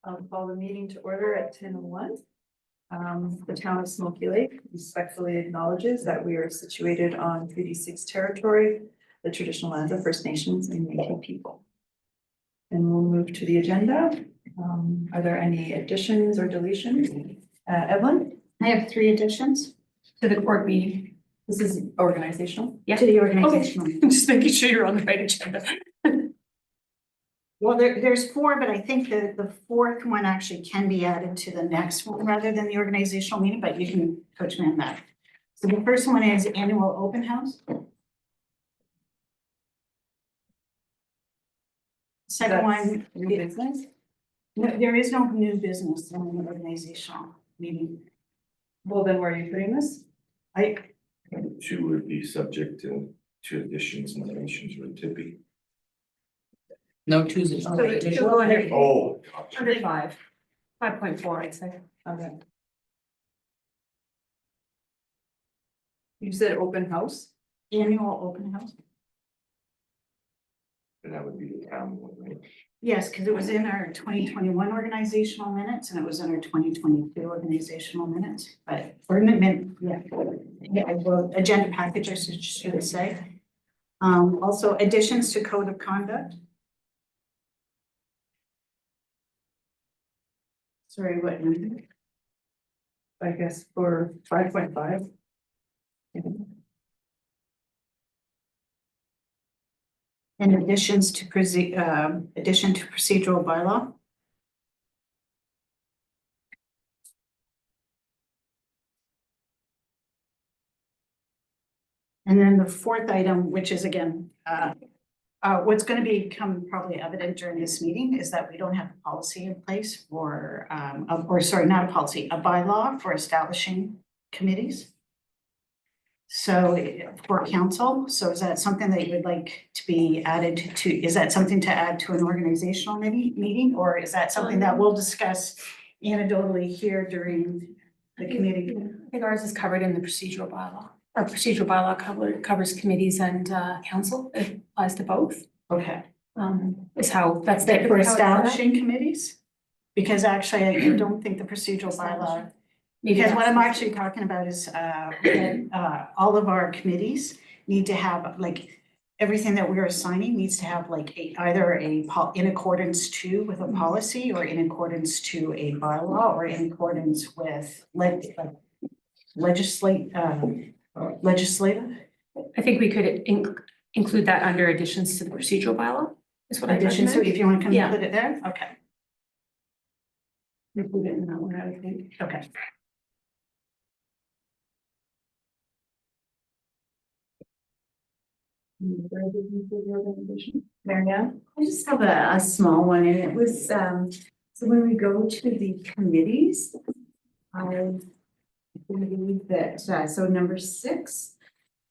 I'll call the meeting to order at 10:01. The town of Smoky Lake respectfully acknowledges that we are situated on Treaty 6 territory, the traditional lands of First Nations and Métis people. And we'll move to the agenda. Are there any additions or deletions? Evelyn? I have 3 additions to the court meeting. This is organizational. Yeah. To the organizational. I'm just making sure you're on the right agenda. Well, there's 4, but I think that the 4th one actually can be added to the next one rather than the organizational meeting, but you can coach me on that. So the first one is annual open house. Second one, New business. no, there is no new business in the organizational meeting. Well, then where are you putting this? And 2 would be subject to additions and deletions or Tippy. No Tuesdays. So it should go under, Oh, gotcha. under 5.4, I'd say. Okay. You said open house? Annual open house. And that would be the town one, right? Yes, because it was in our 2021 organizational minutes and it was in our 2022 organizational minutes, but, or amendment, yeah. Yeah, well, agenda package, I should say. Also additions to code of conduct. Sorry, what number? I guess for 5.5. And additions to addition to procedural bylaw. And then the 4th item, which is again, what's going to become probably evident during this meeting is that we don't have a policy in place for, or sorry, not a policy, a bylaw for establishing committees. So for council, so is that something that you would like to be added to, is that something to add to an organizational meeting, or is that something that we'll discuss anecdotally here during the committee? I think ours is covered in the procedural bylaw. Our procedural bylaw covers committees and council. It applies to both. Okay. Is how that's For typically how it's set up. establishing committees? Because actually, I don't think the procedural bylaw, Maybe because what that's- I'm actually talking about is, all of our committees need to have, like, everything that we're assigning needs to have like either in accordance to with a policy or in accordance to a bylaw or in accordance with legislative. I think we could include that under additions to the procedural bylaw, is what I Addition, so recommend. if you want to come Yeah. put it there, okay, Include it in that one, I would think. okay. Marianne? I just have a small one, and it was, so when we go to the committees, I believe that, so number 6,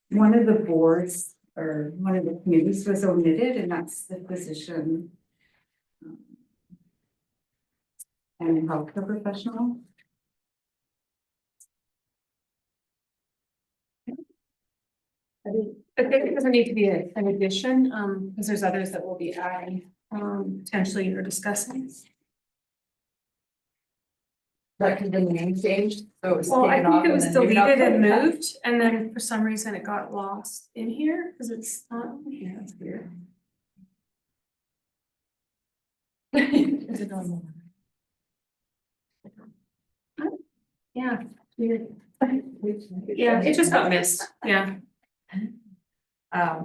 one of the boards or one of the committees was omitted, and that's the physician and healthcare professional. I think it doesn't need to be an addition, because there's others that we'll be adding, potentially or discussing. That could be the name changed, so it was Well, I taken off think it was and then maybe not deleted and put back. moved, and then for some reason it got lost in here, because it's not on here. That's weird. Is it on there? Yeah, weird. Yeah, it just got missed, yeah.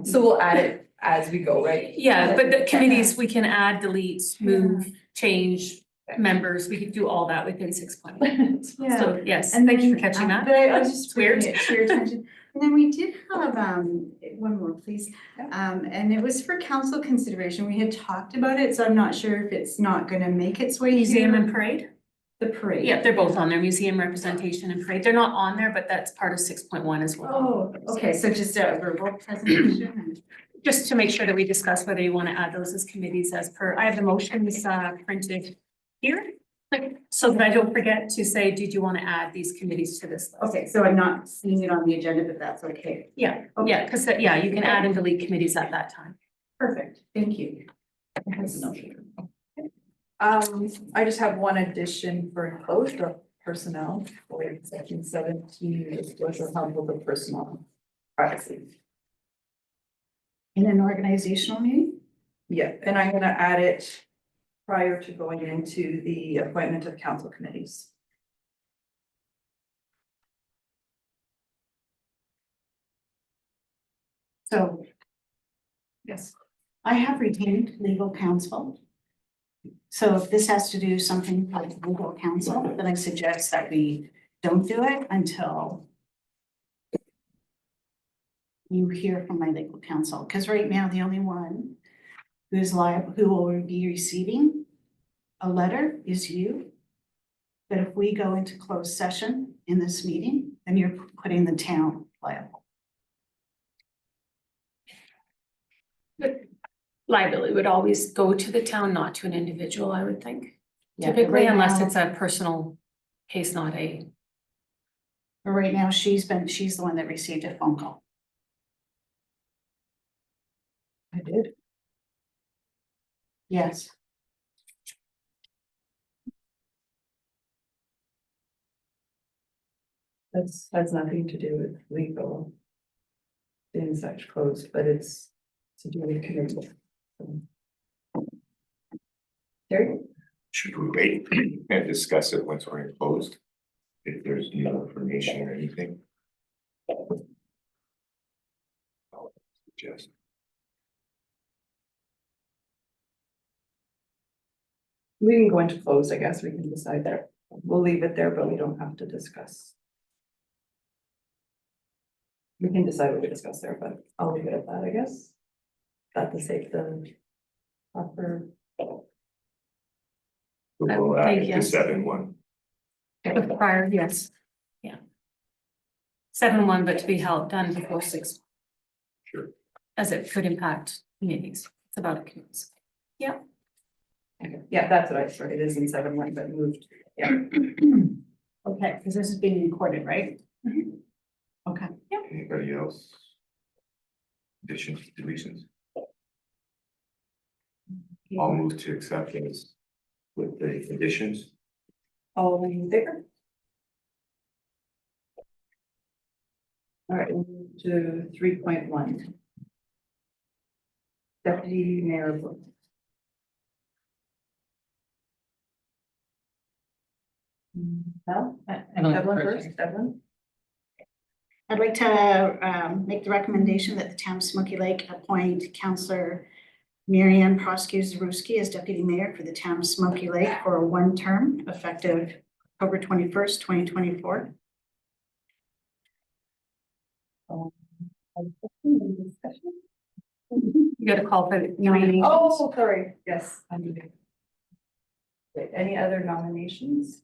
So we'll add it as we go, right? Yeah, but the committees, we can add, delete, move, change members, we could do all that within 6.1. Yeah. So, yes, And thank you for then, catching that. But I was just It's weird. bringing it to your attention. And then we did have, one more, please. And it was for council consideration. We had talked about it, so I'm not sure if it's not gonna make its way Museum here. and parade? The parade. Yeah, they're both on there, museum representation and parade. They're not on there, but that's part of 6.1 as well. Oh, okay, so just a verbal presentation. Just to make sure that we discuss whether you want to add those as committees as per, I have the motions printed here. So that I don't forget to say, did you want to add these committees to this list? Okay, so I'm not seeing it on the agenda, but that's okay. Yeah, yeah, because yeah, you can add and delete committees at that time. Perfect, thank you. I just have one addition for enclosed or personnel, for section 17, disclosure of harmful to personal privacy. In an organizational meeting? Yeah, and I'm gonna add it prior to going into the appointment of council committees. So Yes. I have retained legal counsel. So if this has to do something like legal counsel, then I suggest that we don't do it until you hear from my legal counsel, because right now the only one who's liable, who will be receiving a letter is you. But if we go into closed session in this meeting, then you're putting the town liable. Liability would always go to the town, not to an individual, I would think. Yeah, but Typically, right unless now- it's a personal case, not a, But right now, she's the one that received a phone call. I did. Yes. That's, has nothing to do with legal. In such closed, but it's to do with committee. Terry? Should we wait and discuss it once we're closed? If there's new information or anything? Just. We can go into closed, I guess, we can decide there. We'll leave it there, but we don't have to discuss. We can decide what we discuss there, but I'll leave it at that, I guess. That to save the proper. I We'll would add think it to yes. 7-1. prior, yes. Yeah. 7-1, but to be held, done before 6, Sure. as it could impact meetings. It's about a committee. Okay. Yeah, that's what I started, it is in 7-1, but moved, yeah. Okay, because this is being recorded, right? Okay. Anybody else? Additions, deletions? I'll move to accept this with the additions. All in favor? All right, we'll move to 3.1. Deputy Mayor vote. Val? Evelyn first, Evelyn? I'd like to make the recommendation that the town of Smoky Lake appoint Counselor Marianne Prosky-Zaruski as deputy mayor for the town of Smoky Lake for a one term effective October 21st, 2024. You got to call for the nominations. Oh, sorry, yes, I need it. Okay, any other nominations?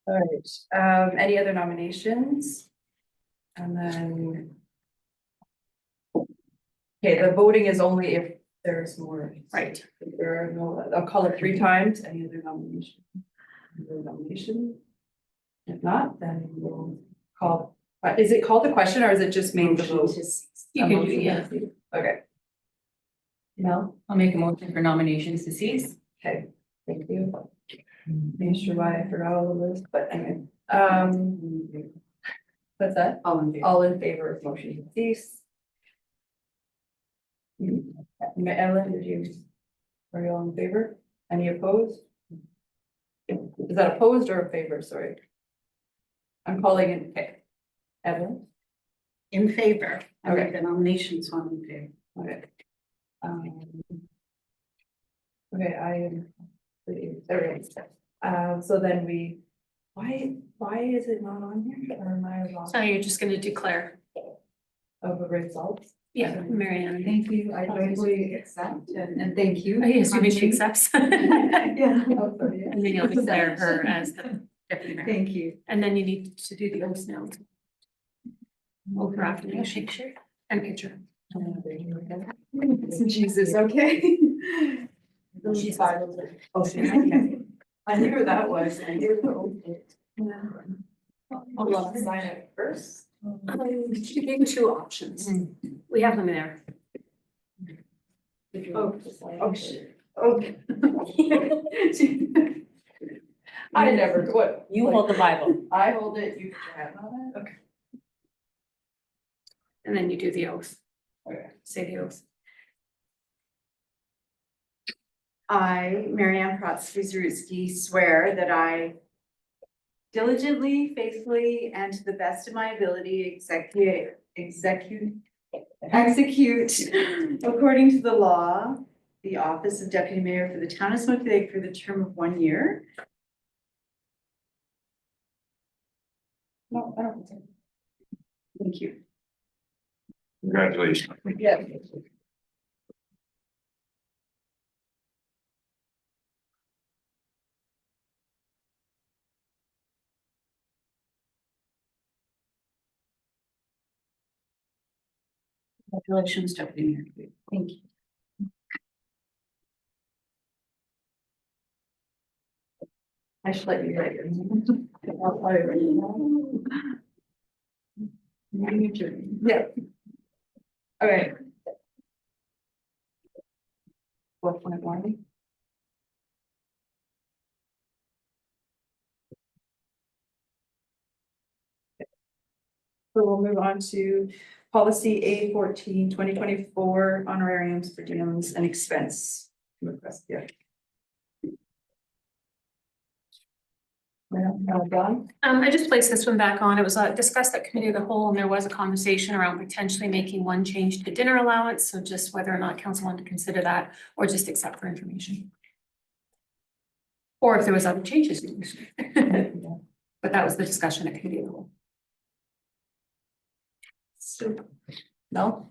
All right, any other nominations? And then. Okay, the voting is only if there's more. Right. If there are no, I'll call it 3 times, any other nomination? Any other nomination? If not, then we'll call, is it called the question or is it just made the vote? You can do, yeah. Okay. No, I'll make a motion for nominations to cease. okay, thank you. Not sure why I forgot all of this, but anyway, what's that? All in favor of motion to cease? Ellen, are you all in favor? Any opposed? Is that opposed or in favor? Sorry. I'm calling in, okay. Evelyn? In favor. I Okay. make the nominations on in favor. Okay. Okay, I am. There it is. So then why is it not on here? Or am I wrong? So you're just going to declare, Of the results? yeah, Marianne. Thank you, I joyfully accept and thank you. Oh, yes, maybe she accepts. And Yeah. Oh, sorry, yeah. then you'll declare her as the deputy mayor. Thank you. And then you need to do the oath now. Oath or affirmation and picture. Jesus, okay. Oh, I knew where that was. I knew the old. Hold on, sign it first. She gave 2 options. We have them there. Oh, shit. Okay. I never, what? You hold the Bible. I hold it, you put your hand on it? Okay. And then you do the oath. Okay. Say the oath. I, Marianne Protzky swear that I diligently, faithfully, and to the best of my ability execute according to the law, the office of deputy mayor for the town of Smoky Lake for the term of 1 year. No, I don't think so. Thank you. Congratulations. Yeah. Congratulations, Deputy Mayor. Thank you. I should let you write your name. Yeah. All right. 4.1. So we'll move on to policy A14, 2024 honorariums for diems and expense. Yeah. Done? I just placed this one back on. It was discussed at committee of the whole, and there was a conversation around potentially making one change to dinner allowance. So just whether or not council wanted to consider that or just accept for information. Or if there was other changes. But that was the discussion at committee of the whole. No?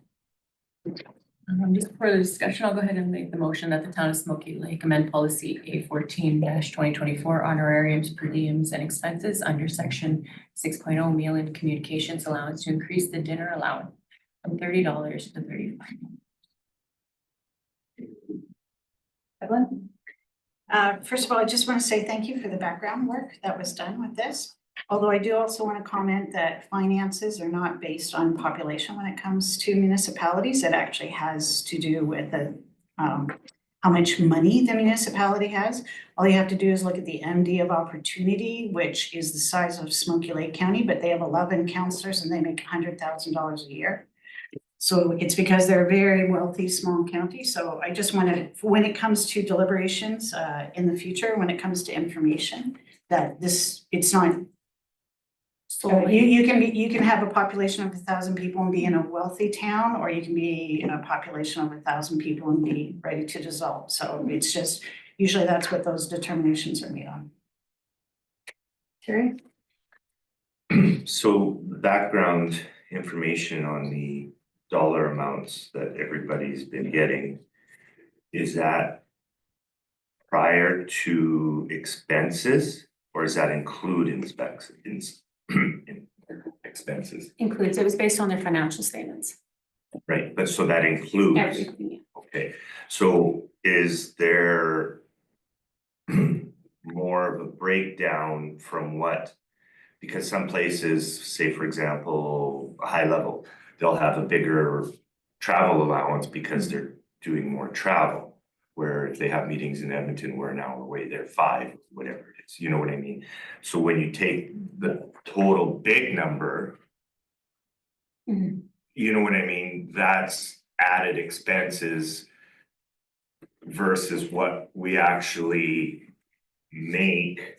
Just for the discussion, I'll go ahead and make the motion that the town of Smoky Lake amend policy A14 2024 honorariums per diems and expenses under section 6.0 meal and communications allowance to increase the dinner allowance from $30 to $35. Evelyn? First of all, I just want to say thank you for the background work that was done with this. Although I do also want to comment that finances are not based on population when it comes to municipalities. It actually has to do with the how much money the municipality has. All you have to do is look at the MD of Opportunity, which is the size of Smoky Lake County, but they have 11 counselors and they make $100,000 a year. So it's because they're a very wealthy, small county. So I just want to, when it comes to deliberations in the future, when it comes to information, that this, it's not. So you can have a population of 1,000 people and be in a wealthy town, or you can be in a population of 1,000 people and be ready to dissolve. So it's just, usually that's what those determinations are made on. Terry? So the background information on the dollar amounts that everybody's been getting, is that prior to expenses, or does that include expenses? Includes, it was based on their financial statements. Right, but so that includes. Everything. Okay, so is there more of a breakdown from what, because some places, say for example, a high level, they'll have a bigger travel allowance because they're doing more travel. Where if they have meetings in Edmonton, we're an hour away, they're 5, whatever it is, you know what I mean? So when you take the total big number, Mhm. you know what I mean, that's added expenses versus what we actually make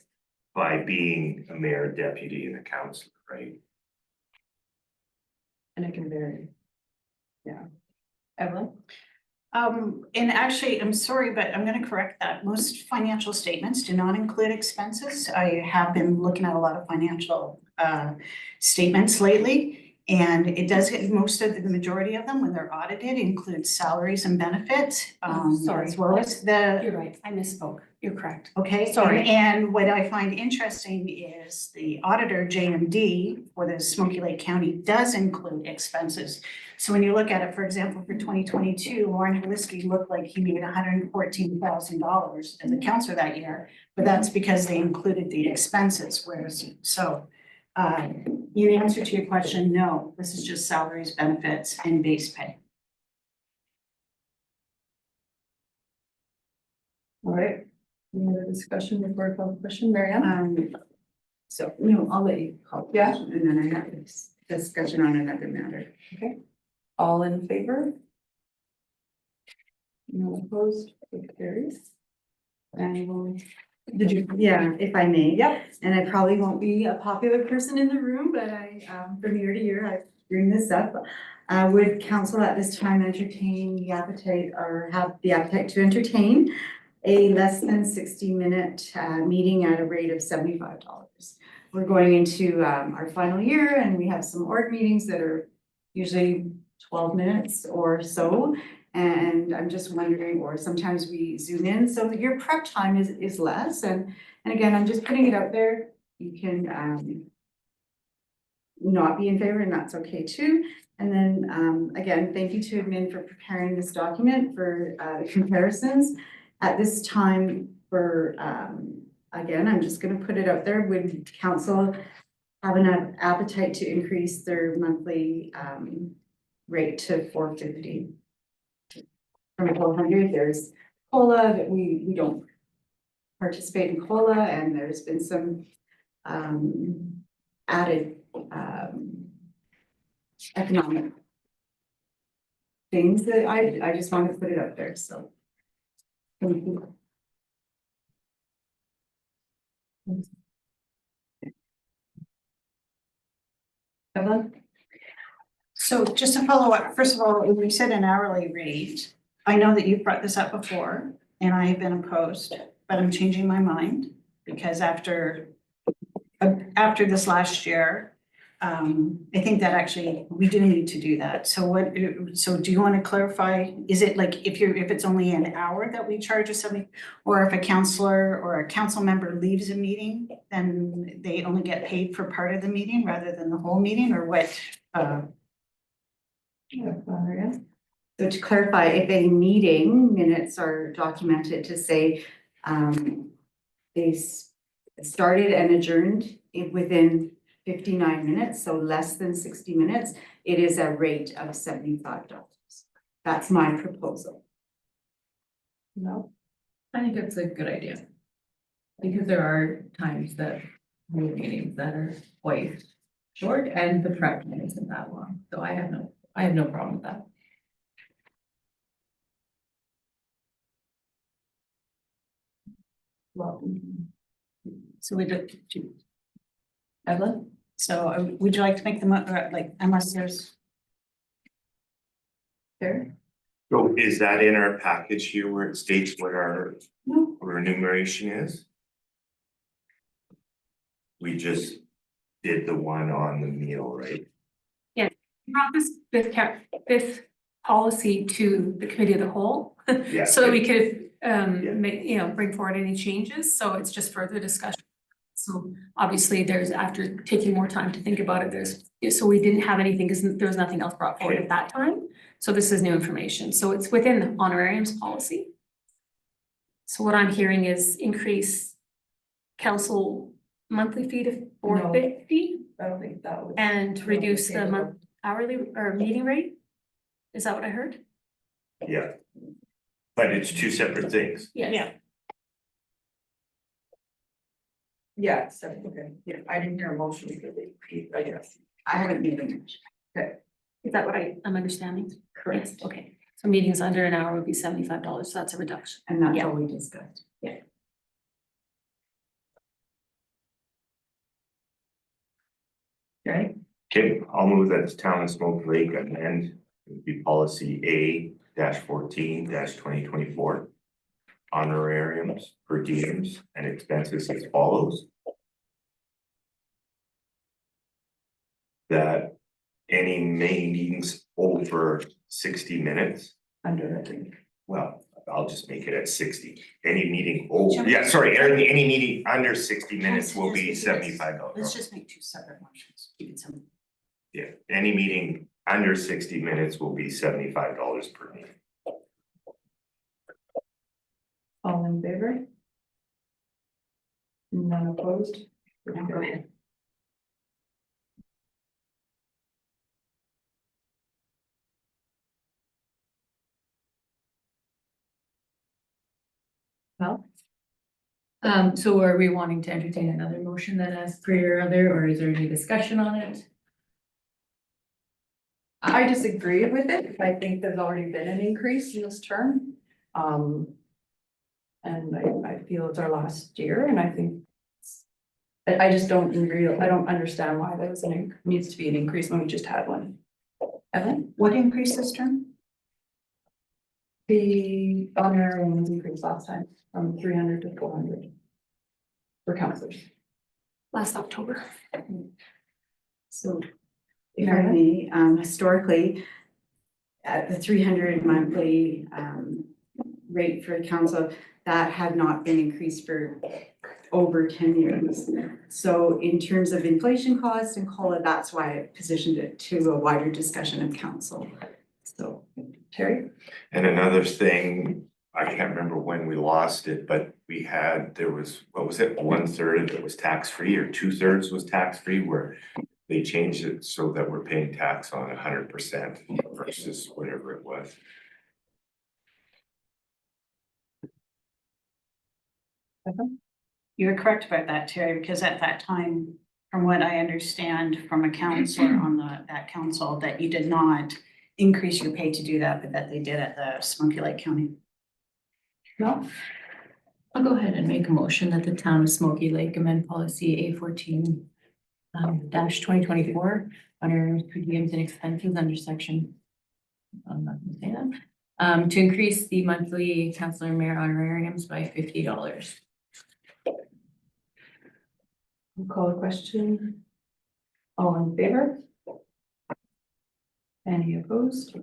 by being a mayor, deputy, and a councillor, right? And it can vary. Yeah. Evelyn? And actually, I'm sorry, but I'm gonna correct that. Most financial statements do not include expenses. I have been looking at a lot of financial statements lately. And it does get, most of the majority of them, when they're audited, include salaries and benefits. Sorry. As well as the, You're right, I misspoke. You're correct. Okay, Sorry. and what I find interesting is the auditor, JMD, for the Smoky Lake County does include expenses. So when you look at it, for example, for 2022, Warren Holinsky looked like he made $114,000 as a counselor that year, but that's because they included the expenses, whereas, so in answer to your question, no, this is just salaries, benefits, and base pay. All right. Any other discussion before I call the question, Marianne? So, no, I'll let you call. the Yeah. question, And then I have this discussion on another matter. All in favor? No opposed, it carries. And we'll, did you? Yeah, if I may. Yep. And I probably won't be a popular person in the room, but I, from year to year, I bring this up. Would council at this time entertain the appetite or have the appetite to entertain a less than 60-minute meeting at a rate of $75? We're going into our final year and we have some org meetings that are usually 12 minutes or so. And I'm just wondering, or sometimes we zoom in, so that your prep time is less. And again, I'm just putting it out there. You can not be in favor, and that's okay too. And then again, thank you to admin for preparing this document for the comparisons. At this time for, again, I'm just gonna put it out there, would council have an appetite to increase their monthly rate to $450? From 400, there's COLA that we don't participate in COLA, and there's been some added economic things that I just want to put it out there, so. Thank you. Evelyn? So just to follow up, first of all, when we said an hourly rate, I know that you've brought this up before and I have been opposed, but I'm changing my mind because after this last year, I think that actually we do need to do that. So do you want to clarify, is it like if it's only an hour that we charge a 70, or if a counselor or a council member leaves a meeting, then they only get paid for part of the meeting rather than the whole meeting, or what? Marianne? So to clarify, if a meeting minutes are documented to say they started and adjourned within 59 minutes, so less than 60 minutes, it is a rate of $75. That's my proposal. No? I think it's a good idea. Because there are times that we have meetings that are quite short and the prep time isn't that long. So I have no problem with that. Well, So we do, Evelyn? so would you like to make the, like, unless there's, Fair? So is that in our package here where it states what our no, remuneration is? We just did the one on the meal, right? Brought this policy to the committee of the whole. Yeah. So that we could, Yeah. make, bring forward any changes, so it's just further discussion. So obviously after taking more time to think about it, so we didn't have anything, because there was nothing else brought forward at that time. So this is new information, so it's within the honorariums policy. So what I'm hearing is increase council monthly fee to $450 I don't think that would. and reduce the month hourly or meeting rate? Is that what I heard? Yeah. But it's two separate things. Yes. yeah, Yeah, so, okay, yeah, I didn't hear a motion, I guess. I haven't made a motion. Is that what I'm understanding? Correct. Yes, okay, so meetings under an hour would be $75, so that's a reduction. And that's Yeah. all we discussed. Okay, Okay, I'll move that the town of Smoky Lake amend, it would be policy A-14-2024. Honorariums, per diems, and expenses as follows. That any meetings over 60 minutes, under, I think. well, I'll just make it at 60. Any meeting, any meeting under 60 minutes will be $75. Let's just make two separate motions. Keep it simple. Yeah, any meeting under 60 minutes will be $75 per meeting. All in favor? None opposed? Okay. Well, So are we wanting to entertain another motion then as per your other, or is there any discussion on it? I disagree with it. I think there's already been an increase in this term. And I feel it's our last year and I think. I just don't I don't understand why there was needs to be an increase when we just had one. Evan? What increased this term? The honorarium was increased last time from 300 to 400. For counselors. Last October. So if I may, historically, at the 300 monthly rate for council, that had not been increased for over 10 years. So in terms of inflation costs and COLA, that's why I positioned it to a wider discussion of council. So, Terry? And another thing, I can't remember when we lost it, but there was, what was it, 1/3 of it was tax-free or 2/3 was tax-free, where they changed it so that we're paying tax on 100% versus whatever it was. You're correct about that, Terry, because at that time, from what I understand from a counselor on that council, that you did not increase your pay to do that, but that they did at the Smoky Lake County. No? I'll go ahead and make a motion that the town of Smoky Lake amend policy A14 -2024 honorariums per diems and expenses under section. I'm not gonna say that. To increase the monthly councillor mayor honorariums by $50. We'll call a question. All in favor? Any opposed?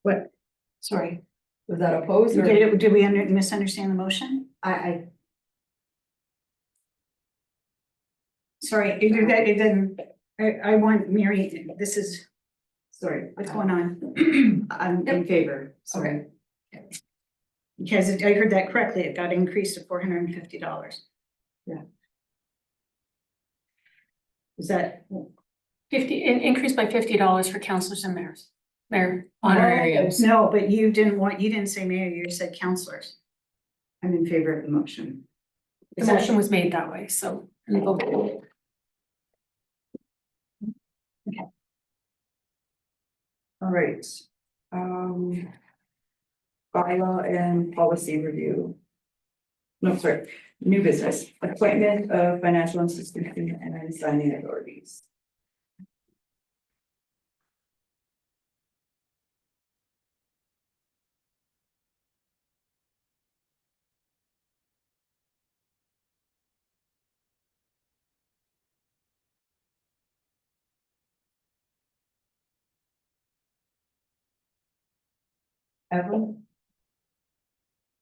What? Sorry, Was that opposed or? did we misunderstand the motion? Sorry, it didn't, I want Mary, this is, sorry, what's going on? I'm in favor, sorry. Because I heard that correctly, it got increased to $450. Yeah. Is that, Increased by $50 for councillors and mayors. Mayor honorariums. no, but you didn't say mayor, you said counselors. I'm in favor of the motion. The motion was made that way, so we voted. All right. Bylaw and policy review. No, sorry, new business, appointment of financial institution and signing authorities. Evan?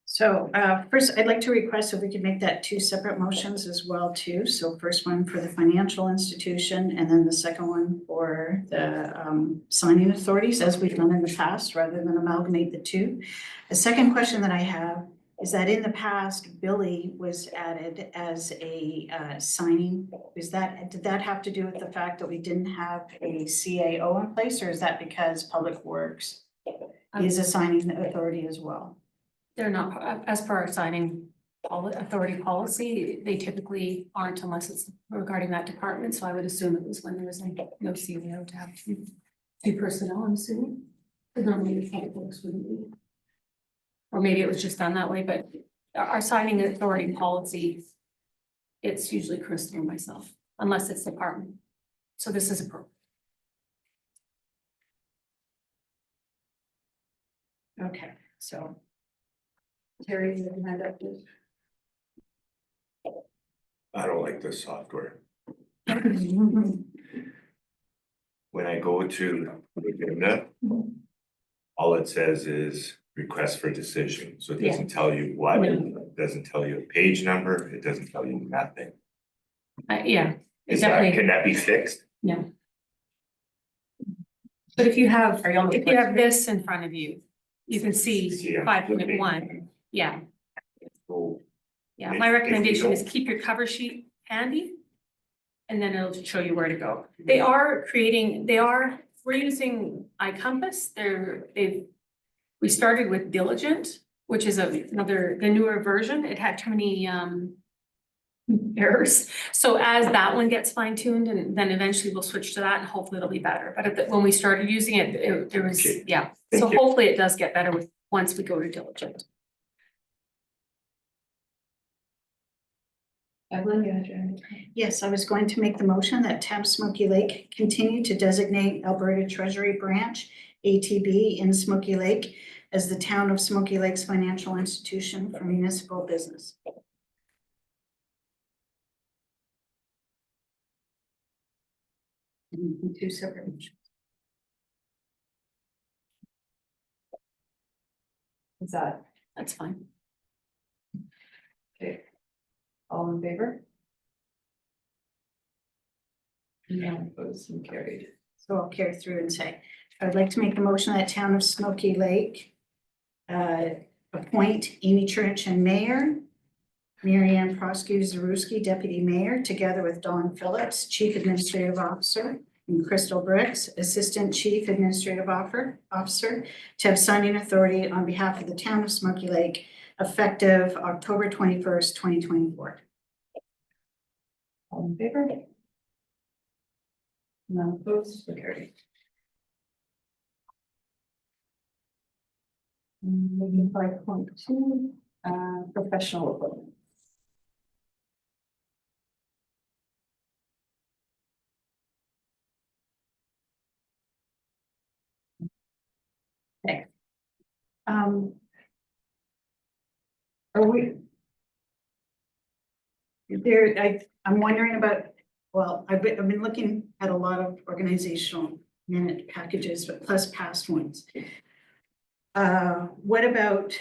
So first, I'd like to request if we could make that two separate motions as well too. So first one for the financial institution and then the second one for the signing authorities as we've done in the past, rather than amalgamate the two. The second question that I have is that in the past, Billy was added as a signing. Did that have to do with the fact that we didn't have a CAO in place, or is that because Public Works is a signing authority as well? They're not, as per our signing authority policy, they typically aren't unless it's regarding that department, so I would assume it was when there was no CEO to have two personnel, I'm assuming. Because normally the public works wouldn't be. Or maybe it was just done that way, but our signing authority policy, it's usually Crystal and myself, unless it's department. So this is a Okay, so. Terry, you have your hand up, please. I don't like this software. when I go to the agenda, all it says is request for decision, so it doesn't tell you what, it doesn't tell you a page number, it doesn't tell you nothing. Yeah, Is that, definitely. can that be fixed? But if you have, Are you on the if you have this in front of you, you can see See, I'm 5.1. Yeah, So, yeah. If- My if we recommendation is don't- keep your cover sheet handy. And then it'll show you where to go. We're using iCompass. We started with Diligent, which is the newer version. It had too many errors. So as that one gets fine tuned, and then eventually we'll switch to that and hopefully it'll be better. But when we started using it, there was, Okay. yeah. Thank So you. hopefully it does get better once we go to Diligent. Evelyn, you had your hand. Yes, I was going to make the motion that Town of Smoky Lake continue to designate Alberta Treasury Branch, ATB, in Smoky Lake as the Town of Smoky Lake's financial institution for municipal business. Two separate motions. Is that That's fine. okay? All in favor? None opposed and carried. So I'll carry through and say, I would like to make the motion that Town of Smoky Lake appoint Amy Churchin mayor, Mary Ann Prosky Zaruski deputy mayor, together with Dawn Phillips, chief administrative officer, and Crystal Brooks, assistant chief administrative officer, to have signing authority on behalf of the Town of Smoky Lake effective October 21st, 2024. All in favor? None opposed, so carried. Moving 5.2, professional appointment. Okay. Are we? I'm wondering about, well, I've been looking at a lot of organizational minute packages, but plus past ones. What about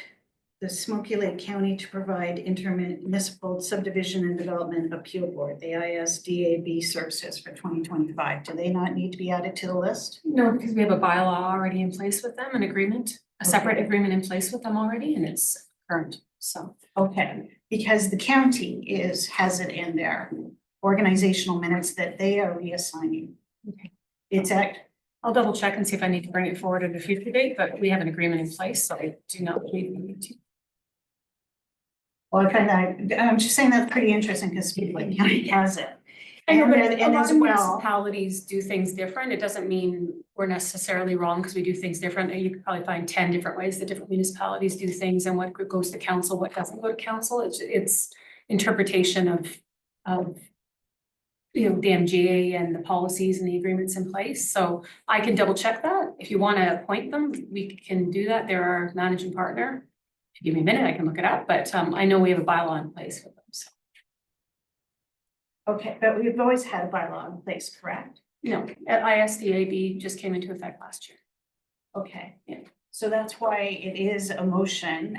the Smoky Lake County to provide intermunicipal subdivision and development appeal board, the ISDAB services for 2025? Do they not need to be added to the list? No, because we have a bylaw already in place with them, an agreement, a separate Okay. agreement in place with them already, and it's current, so. Okay, because the county has it in their organizational minutes that they are reassigning. Okay. It's I'll double check and see if I need to bring it forward at a future date, but we have an agreement in place, so I do not believe we need to. well, I find that, I'm just saying that's pretty interesting because Speed Lake County has it. I know, And but there- a and lot as of well, municipalities do things different. It doesn't mean we're necessarily wrong because we do things different. You could probably find 10 different ways that different municipalities do things and what goes to council, what doesn't go to council. It's interpretation of the MGA and the policies and the agreements in place. So I can double check that. If you want to appoint them, we can do that. They're our managing partner. If you give me a minute, I can look it up, but I know we have a bylaw in place with them, so. okay, but we've always had a bylaw in place, correct? No, ISDAB just came into effect last year. Okay. Yeah. So that's why it is a motion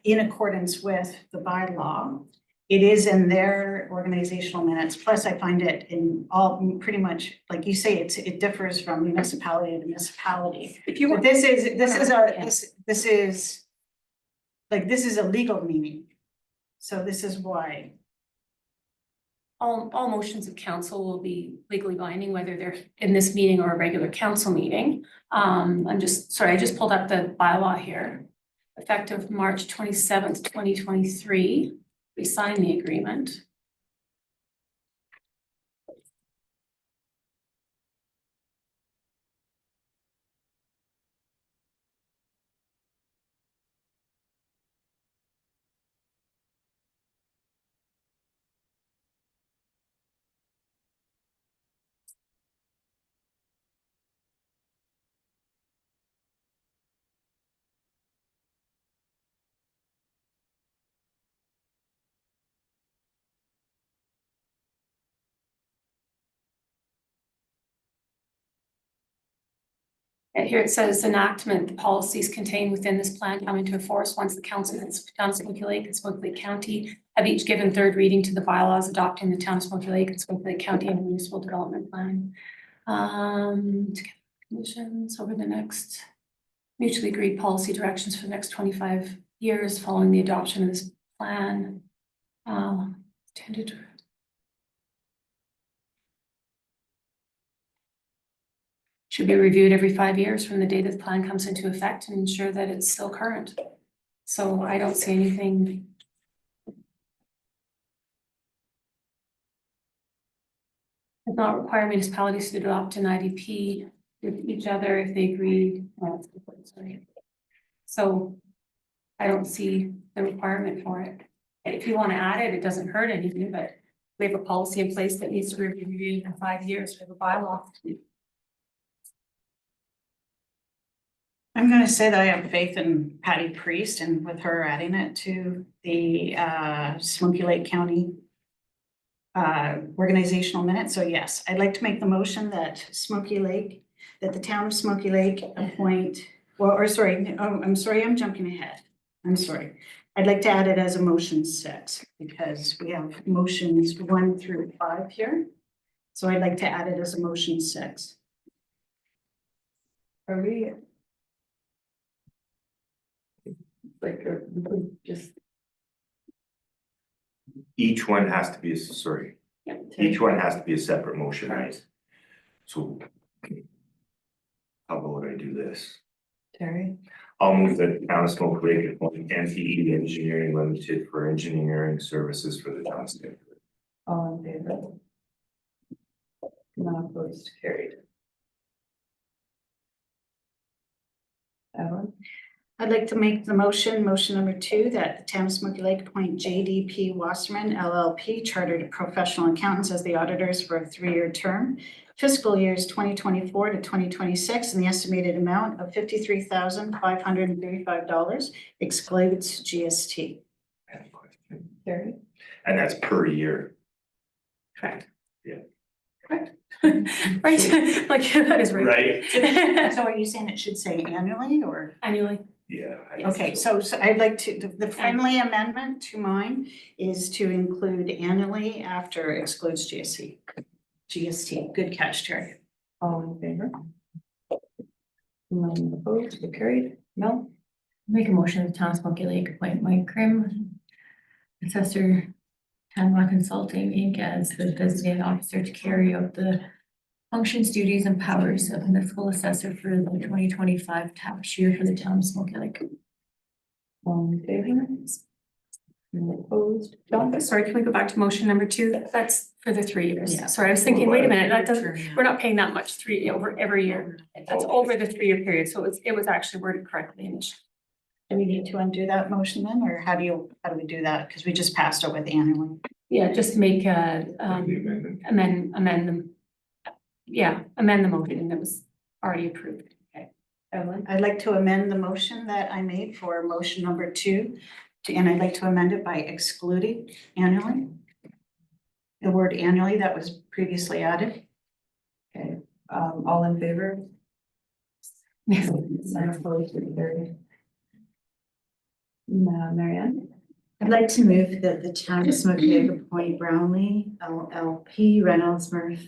in accordance with the bylaw. It is in their organizational minutes, plus I find it in all, pretty much, like you say, it differs from municipality to municipality. If you But want, this is Yeah. this is, like, this is a legal meaning. So this is why. all motions of council will be legally binding, whether they're in this meeting or a regular council meeting. I just pulled up the bylaw here. Effective March 27th, 2023, we signed the agreement. And here it says enactment, the policies contained within this plan come into force once the council of the town of Smoky Lake and Smoky Lake County have each given third reading to the bylaws adopting the town of Smoky Lake and Smoky Lake County and municipal development plan. Together with conditions over the next mutually agreed policy directions for the next 25 years following the adoption of this plan. Tended to. Should be reviewed every 5 years from the date the plan comes into effect and ensure that it's still current. So I don't see anything. Does not require municipalities to adopt an IDP with each other if they agree. Sorry. So I don't see the requirement for it. If you want to add it, it doesn't hurt anything, but we have a policy in place that needs to be reviewed in 5 years. We have a bylaw. I'm gonna say that I have faith in Patty Priest and with her adding it to the Smoky Lake County organizational minutes. So yes, I'd like to make the motion that the town of Smoky Lake appoint, I'm sorry, I'm jumping ahead. I'm sorry. I'd like to add it as a motion 6 because we have motions 1 through 5 here. So I'd like to add it as a motion 6. Are we? Like, we could just. Each one has to be, each one has to be a separate motion, right? So how about I do this? Terry, I'll move the town of Smoky Lake appoint NTE Engineering Limited for engineering services for the town of Smoky Lake. all in favor? None opposed, carried. Evelyn, I'd like to make the motion number 2, that the town of Smoky Lake appoint JDP Wasserman LLP Chartered Professional Accountants as the auditors for a 3-year term, fiscal years 2024 to 2026, and the estimated amount of $53,535 excludes GST. I have a question. Terry, And that's per year. Correct. Yeah. Correct. Right, like that is right. Right? So are you saying it should say annually or? Annually. Yeah. Okay, so I'd like to, the friendly amendment to mine is to include annually after excludes GST. GST, good catch, Terry. all in favor? None opposed, so carried. Mel, Make a motion that the town of Smoky Lake appoint Mike Krim, assessor, Tanwa Consulting Inc. as the designated officer to carry out the functions, duties, and powers of municipal assessor for the 2025 tax year for the town of Smoky Lake. all in favor? None opposed, John, Sorry, can we go back to motion number 2? That's for the 3 years. Yeah. Sorry, I was thinking, wait a minute, that doesn't, we're not paying that much over every year. That's over the 3-year period, so it was actually worded correctly initially. Do we need to undo that motion then, or how do we do that? Because we just passed it with annually. Yeah, just make The amendment. amend them. Yeah, amend the motion that was already approved. Evelyn, I'd like to amend the motion that I made for motion number 2, and I'd like to amend it by excluding annually. The word annually that was previously added. okay, all in favor? Yes. None opposed, carried. Marianne, I'd like to move that the town of Smoky Lake appoint Brownlee LLP, Reynolds, Murph,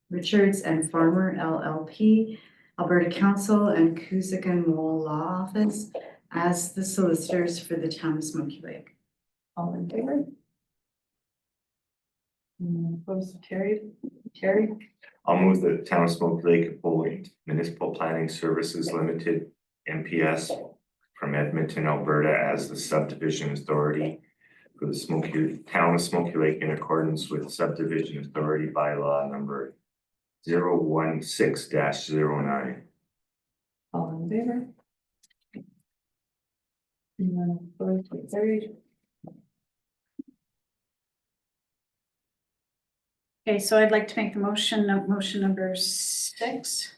Richards and Farmer LLP, Alberta Council and Cusick and Mole Law Office as the solicitors for the town of Smoky Lake. all in favor? None opposed, carried. Terry, I'll move the town of Smoky Lake appoint Municipal Planning Services Limited, MPS, from Edmonton, Alberta, as the subdivision authority for the town of Smoky Lake in accordance with subdivision authority bylaw number 016-09. all in favor? None opposed, carried. Okay, so I'd like to make the motion number 6.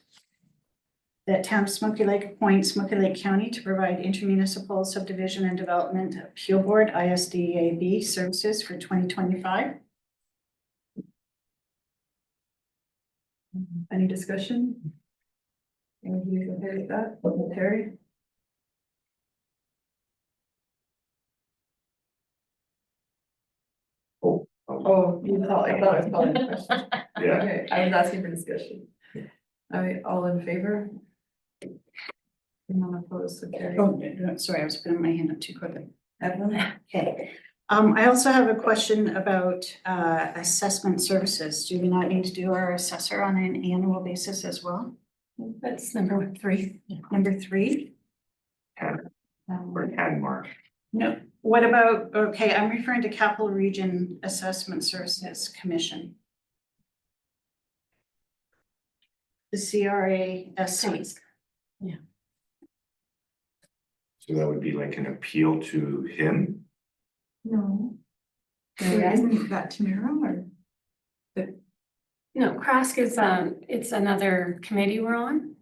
That town of Smoky Lake appoints Smoky Lake County to provide intermunicipal subdivision and development appeal board ISDAB services for 2025. Any discussion? Anybody okay with that? Terry? Oh, you thought, I thought I was calling a question. Yeah, Okay, I was asking for discussion. All right, all in favor? None opposed, so carried. Oh, no, sorry, I was putting my hand up too quickly. Evelyn? Okay. I also have a question about assessment services. Do we not need to do our assessor on an annual basis as well? That's number 3. Number 3? or Canmar. No, what about, okay, I'm referring to Capital Region Assessment Services Commission. The CRASC. So that would be like an appeal to him? No. Yeah. Isn't that tomorrow or? No, CRASC is, it's another committee we're on.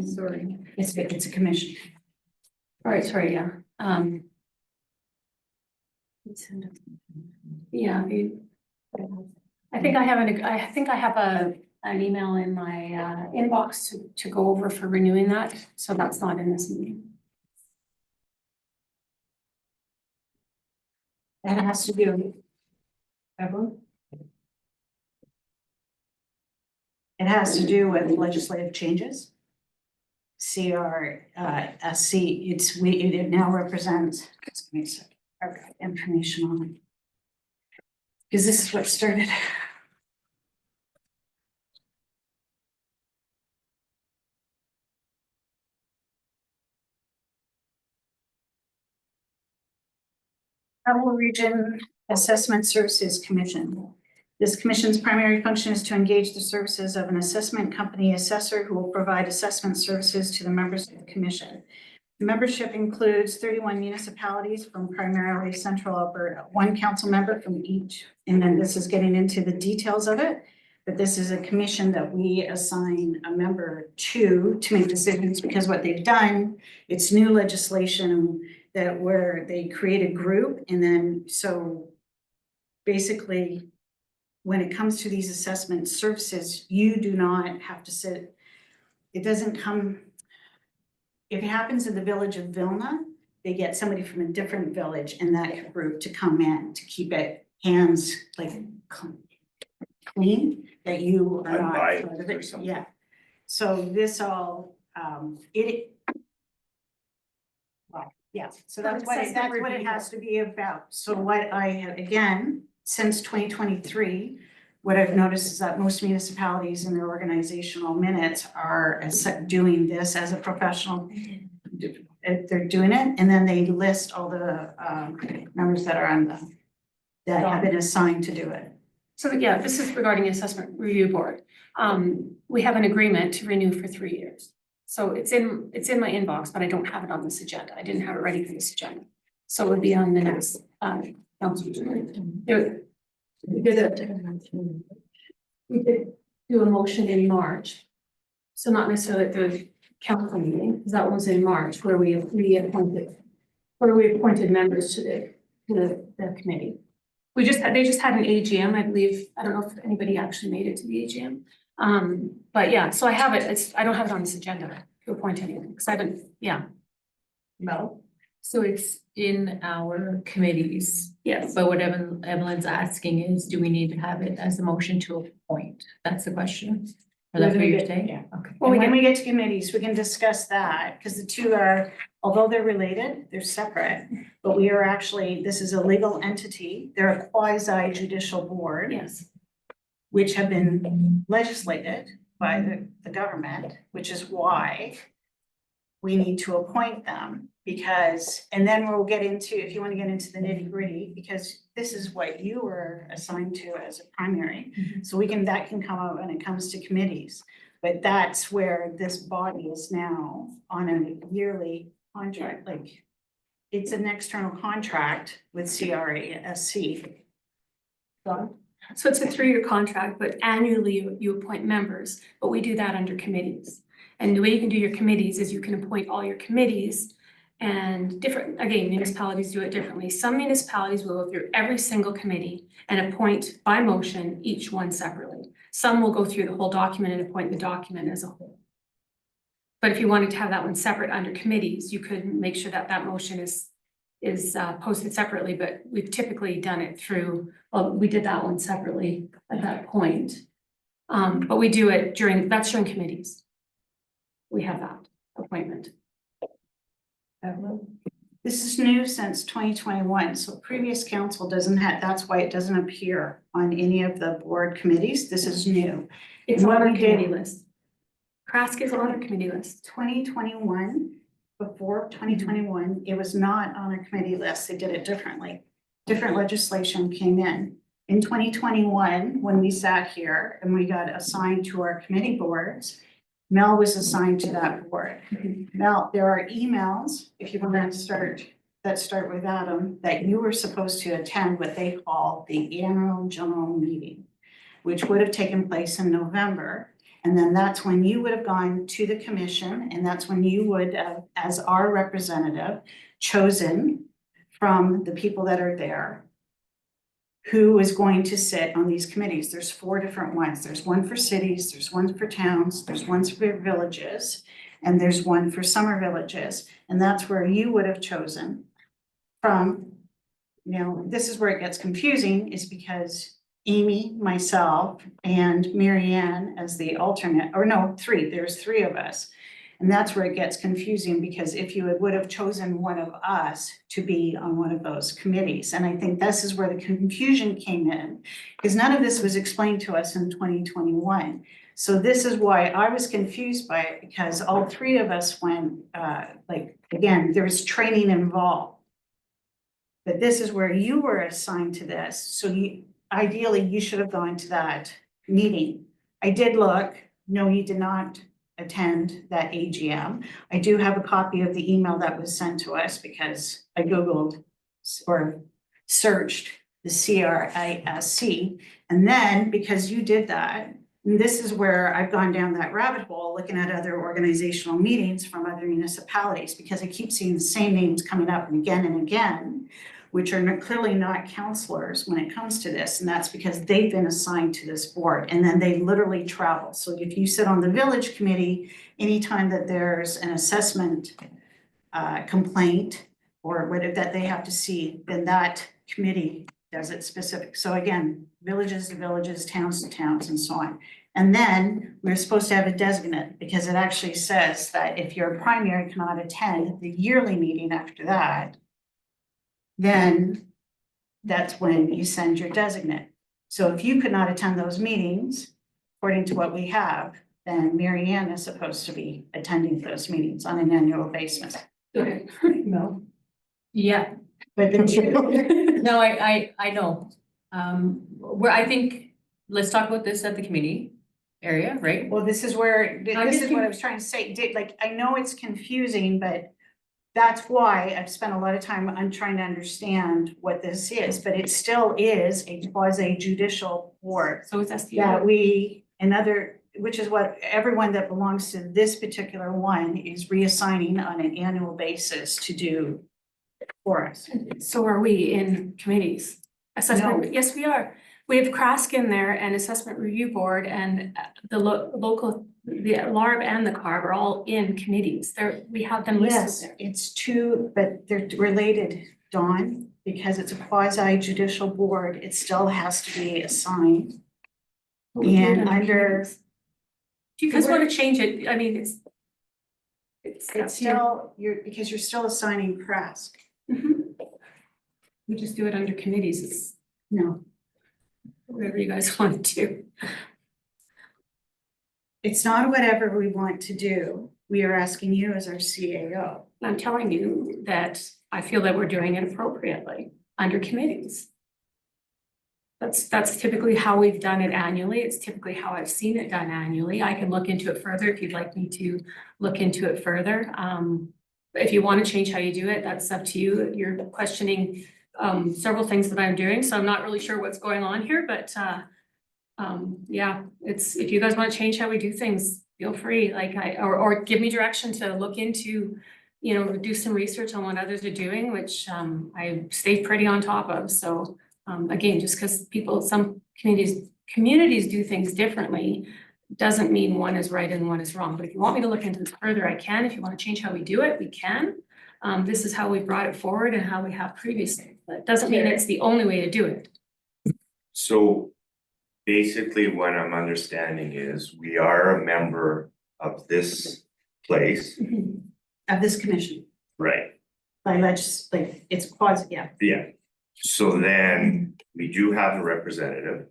Sorry. It's a commission. Sorry, yeah. Yeah, I think I have an email in my inbox to go over for renewing that, so that's not in this meeting. That has to do. Evelyn? It has to do with legislative changes. CRSC, it now represents, just give me a sec, I've got information on it. Because this is what started. Capital Region Assessment Services Commission. This commission's primary function is to engage the services of an assessment company assessor who will provide assessment services to the members of the commission. The membership includes 31 municipalities from primarily Central Alberta, 1 council member from each, and then this is getting into the details of it. But this is a commission that we assign a member to make decisions, because what they've done, it's new legislation that where they create a group, and then so basically when it comes to these assessment services, you do not have to sit, it doesn't come, if it happens in the village of Vilna, they get somebody from a different village in that group to come in to keep it hands like clean, that you are not Unbiased part of or it. something. Yeah. So this all, well, yeah, so that's what it has to be about. So what I have, again, since 2023, what I've noticed is that most municipalities in their organizational minutes are doing this as a professional. They're doing it, and then they list all the members that are on that have been assigned to do it. So yeah, this is regarding assessment review board. We have an agreement to renew for 3 years. So it's in my inbox, but I don't have it on this agenda. I didn't have it ready for this agenda. So it would be on the next council. We did do a motion in March. So not necessarily at the council meeting, because that was in March where we appointed members to the committee. They just had an AGM, I believe. I don't know if anybody actually made it to the AGM. But yeah, so I have it. I don't have it on this agenda to appoint anyone, because I haven't, yeah. Mel? So it's in our committees, Yes. but what Evelyn's asking is, do we need to have it as a motion to appoint? That's the question. Or that's what you're saying? Yeah. Okay. Well, when we get to committees, we can discuss that, because the two are, although they're related, they're separate. But we are actually, this is a legal entity. They're a quasi judicial board, Yes. which have been legislated by the government, which is why we need to appoint them, because, and then we'll get into, if you want to get into the nitty gritty, because this is what you were assigned to as a primary. So that can come out when it comes to committees, but that's where this body is now on a yearly contract, like it's an external contract with CRASC. So it's a 3-year contract, but annually you appoint members, but we do that under committees. And the way you can do your committees is you can appoint all your committees, and again, municipalities do it differently. Some municipalities will go through every single committee and appoint by motion each one separately. Some will go through the whole document and appoint the document as a whole. But if you wanted to have that one separate under committees, you could make sure that that motion is posted separately, but we've typically done it through, well, we did that one separately at that point. But we do it that's during committees. We have that appointment. This is new since 2021, so previous council doesn't have, that's why it doesn't appear on any of the board committees. This is new. It's What on our we did- committee list. Krask is on our committee list. 2021, before 2021, it was not on a committee list. They did it differently. Different legislation came in. In 2021, when we sat here and we got assigned to our committee boards, Mel was assigned to that board. Mel, there are emails, if you want to start with Adam, that you were supposed to attend what they call the annual general meeting, which would have taken place in November. And then that's when you would have gone to the commission, and that's when you would, as our representative, chosen from the people that are there, who is going to sit on these committees. There's 4 different ones. There's one for cities, there's one for towns, there's one for villages, and there's one for summer villages. And that's where you would have chosen from. Now, this is where it gets confusing, is because Amy, myself, and Mary Ann as the alternate, or no, 3, there's 3 of us. And that's where it gets confusing, because if you would have chosen one of us to be on one of those committees, and I think this is where the confusion came in, because none of this was explained to us in 2021. So this is why I was confused by it, because all 3 of us went, again, there was training involved. But this is where you were assigned to this, so ideally, you should have gone to that meeting. I did look, no, you did not attend that AGM. I do have a copy of the email that was sent to us, because I Googled or searched the CRISC. And then, because you did that, and this is where I've gone down that rabbit hole, looking at other organizational meetings from other municipalities, because I keep seeing the same names coming up and again, which are clearly not counselors when it comes to this. And that's because they've been assigned to this board, and then they literally travel. So if you sit on the village committee, anytime that there's an assessment complaint or whether that they have to see, then that committee does it specific. So again, villages to villages, towns to towns, and so on. And then we're supposed to have a designate, because it actually says that if your primary cannot attend the yearly meeting after that, then that's when you send your designate. So if you could not attend those meetings, according to what we have, then Mary Ann is supposed to be attending those meetings on an annual basis. Okay. No. Yeah, But the no, I know. I think, let's talk about this at the committee area, right? well, this is where, I'm this just is what I was trying to say. I know it's confusing, but that's why I've spent a lot of time on trying to understand what this is, but it still is a quasi judicial board So it's SDO. that which is what everyone that belongs to this particular one is reassigning on an annual basis to do for us. So are we in committees? Assessment, yes, we are. We have Krask in there and Assessment Review Board, and the local, the LARB and the CARB are all in committees. We have them Yes, listed there. it's 2, but they're related, Dawn, because it's a quasi judicial board, it still has to be assigned. But we do it And under, committees. Do you guys want to change it? I mean, it's it's still, because you're still assigning Krask. Mhm. We just do it under committees. It's No, whatever you guys want to do. it's not whatever we want to do. We are asking you as our CAO. I'm telling you that I feel that we're doing it appropriately under committees. That's typically how we've done it annually. It's typically how I've seen it done annually. I can look into it further if you'd like me to look into it further. If you want to change how you do it, that's up to you. You're questioning several things that I'm doing, so I'm not really sure what's going on here, but yeah, if you guys want to change how we do things, feel free, or give me direction to look into, do some research on what others are doing, which I stay pretty on top of. So again, just because some communities do things differently doesn't mean one is right and one is wrong, but if you want me to look into this further, I can. If you want to change how we do it, we can. This is how we brought it forward and how we have previously, but it doesn't mean it's the only way to do it. So basically what I'm understanding is we are a member of this place, Of this commission, right? by like, it's quasi, yeah. Yeah, so then we do have a representative.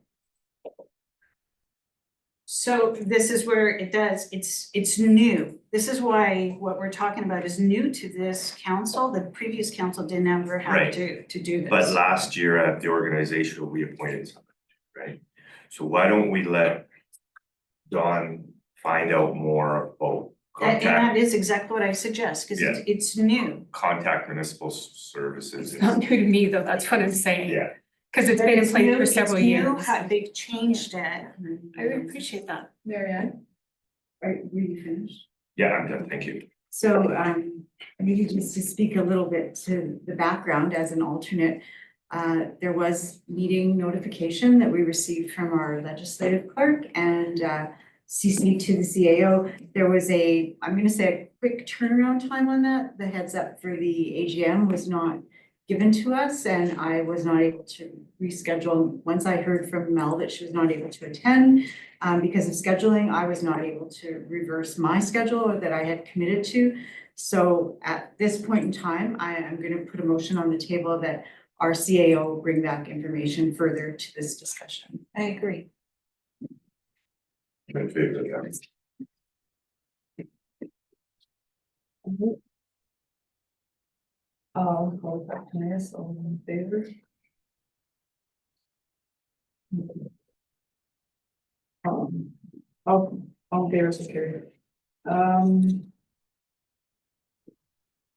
So this is where it does, it's new. This is why what we're talking about is new to this council. The previous council didn't ever have Right. to do this. But last year at the organizational, we appointed somebody, right? So why don't we let Dawn find out more about And that contact, is exactly what I suggest, because it's new. contact municipal services? It's not new to me, though, that's what I'm saying. Yeah, Because it's been in It's place new- for several it's new years. how they've changed it. I really appreciate that. Marianne? Are you finished? yeah, I'm done, thank you. So, maybe just to speak a little bit to the background as an alternate. There was meeting notification that we received from our legislative clerk and, CC to the CAO. There was I'm gonna say a quick turnaround time on that. The heads up for the AGM was not given to us and I was not able to reschedule. Once I heard from Mel that she was not able to attend, because of scheduling, I was not able to reverse my schedule that I had committed to. So at this point in time, I am gonna put a motion on the table that our CAO bring back information further to this discussion. I agree. I'm in favor of that. I'll call back to this, all in favor? All in favor, so carried.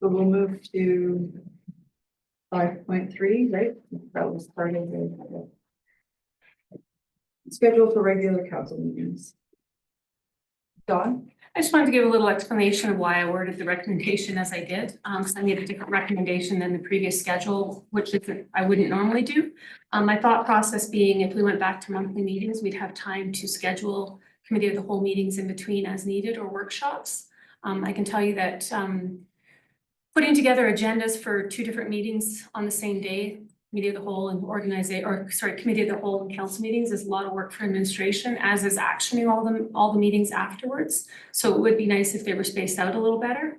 So we'll move to 5.3, right? That was part of the schedule for regular council meetings. Dawn? I just wanted to give a little explanation of why I worded the recommendation as I did, because I made a different recommendation than the previous schedule, which I wouldn't normally do. My thought process being if we went back to monthly meetings, we'd have time to schedule committee of the whole meetings in between as needed or workshops. I can tell you that putting together agendas for 2 different meetings on the same day, committee of the whole and committee of the whole and council meetings is a lot of work for administration, as is actioning all the meetings afterwards. So it would be nice if they were spaced out a little better.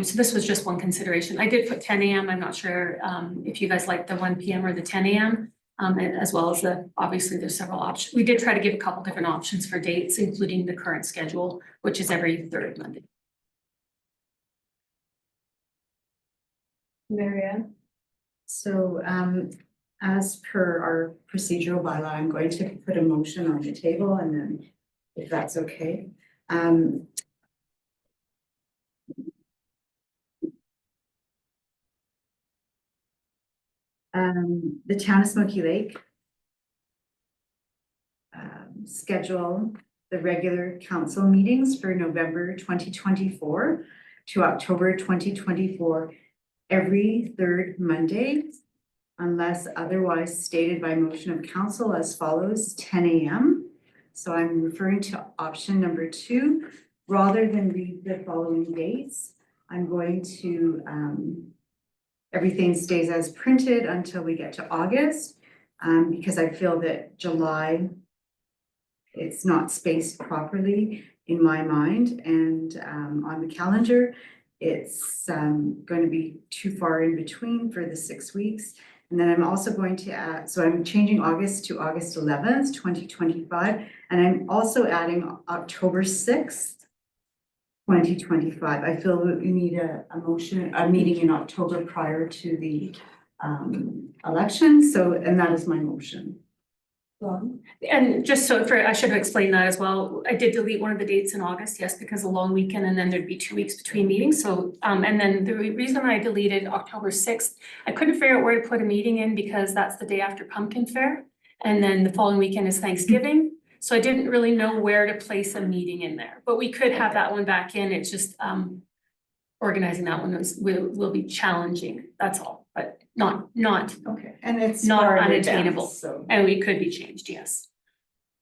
So this was just one consideration. I did put 10 a.m. I'm not sure if you guys like the 1 p.m. or the 10 a.m. As well as obviously there's several options. We did try to give a couple different options for dates, including the current schedule, which is every 3rd Monday. Marianne? So, as per our procedural bylaw, I'm going to put a motion on the table and then if that's okay. The town of Smoky Lake schedule the regular council meetings for November 2024 to October 2024 every 3rd Monday unless otherwise stated by motion of council as follows, 10 a.m. So I'm referring to option number 2. Rather than read the following dates, I'm going to, everything stays as printed until we get to August, because I feel that July, it's not spaced properly in my mind and on the calendar. It's going to be too far in between for the 6 weeks. And then I'm also going to add, so I'm changing August to August 11th, 2025. And I'm also adding October 6th, 2025. I feel that we need a meeting in October prior to the election. So, and that is my motion. And just so I should have explained that as well. I did delete one of the dates in August, yes, because a long weekend and then there'd be 2 weeks between meetings. So, and then the reason I deleted October 6th, I couldn't figure out where to put a meeting in because that's the day after Pumpkin Fair. And then the following weekend is Thanksgiving. So I didn't really know where to place a meeting in there, but we could have that one back in. It's just, organizing that one will be challenging. That's all, but not, Okay. And it's Not far in unattainable. advance, so. and it could be changed, yes.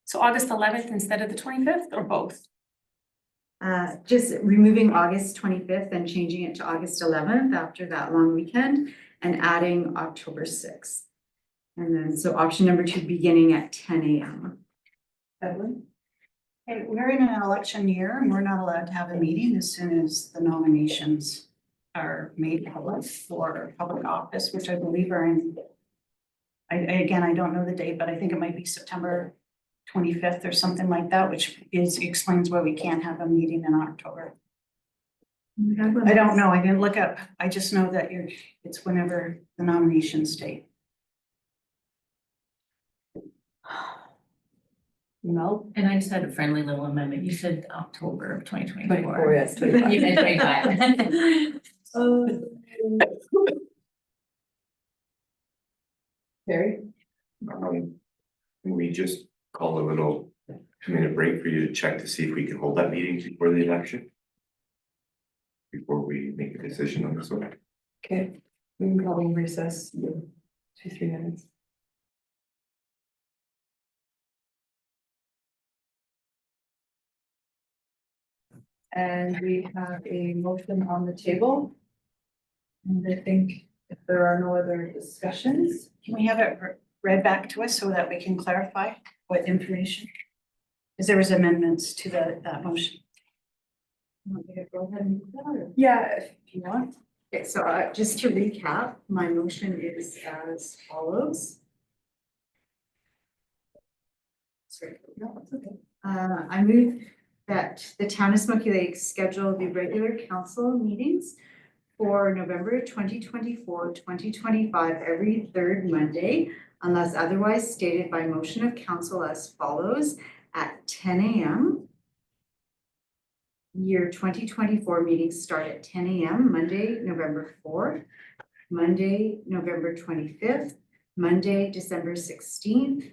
So August 11th instead of the 25th or both? Just removing August 25th and changing it to August 11th after that long weekend and adding October 6th. And then, so option number 2, beginning at 10 a.m. Evelyn? Hey, we're in an election year and we're not allowed to have a meeting as soon as the nominations are made public for public office, which I believe are in. Again, I don't know the date, but I think it might be September 25th or something like that, which explains why we can't have a meeting in October. I don't know, I didn't look up, I just know that it's whenever the nominations date. No. And I just had a friendly little amendment. You said October of 2024. 24, yes, 25. You meant 25. Carrie? Can we just call a little 2-minute break for you to check to see if we can hold that meeting before the election? Before we make a decision on this one? Okay, we can probably recess 2-3 minutes. And we have a motion on the table. And I think if there are no other discussions, Can we have it read back to us so that we can clarify what information? Because there was amendments to that motion. Want me to go ahead and do that, or- yeah, if you want. Okay, so just to recap, my motion is as follows. Sorry, no, it's okay. I move that the town of Smoky Lake schedule the regular council meetings for November 2024, 2025, every third Monday, unless otherwise stated by motion of council as follows at 10 a.m. Year 2024 meetings start at 10 a.m. Monday, November 4th, Monday, November 25th, Monday, December 16th.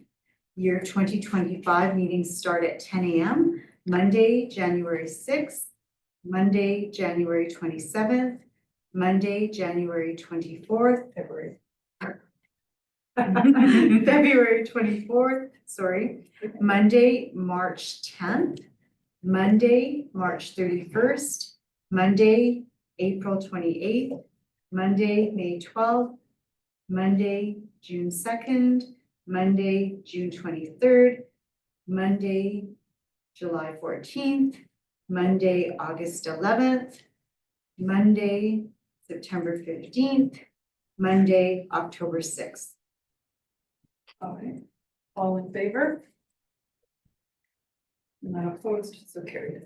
Year 2025 meetings start at 10 a.m. Monday, January 6th, Monday, January 27th, Monday, January 24th, February 24th, sorry, Monday, March 10th, Monday, March 31st, Monday, April 28th, Monday, May 12th, Monday, June 2nd, Monday, June 23rd, Monday, July 14th, Monday, August 11th, Monday, September 15th, Monday, October 6th. All right, all in favor? None opposed, so carried.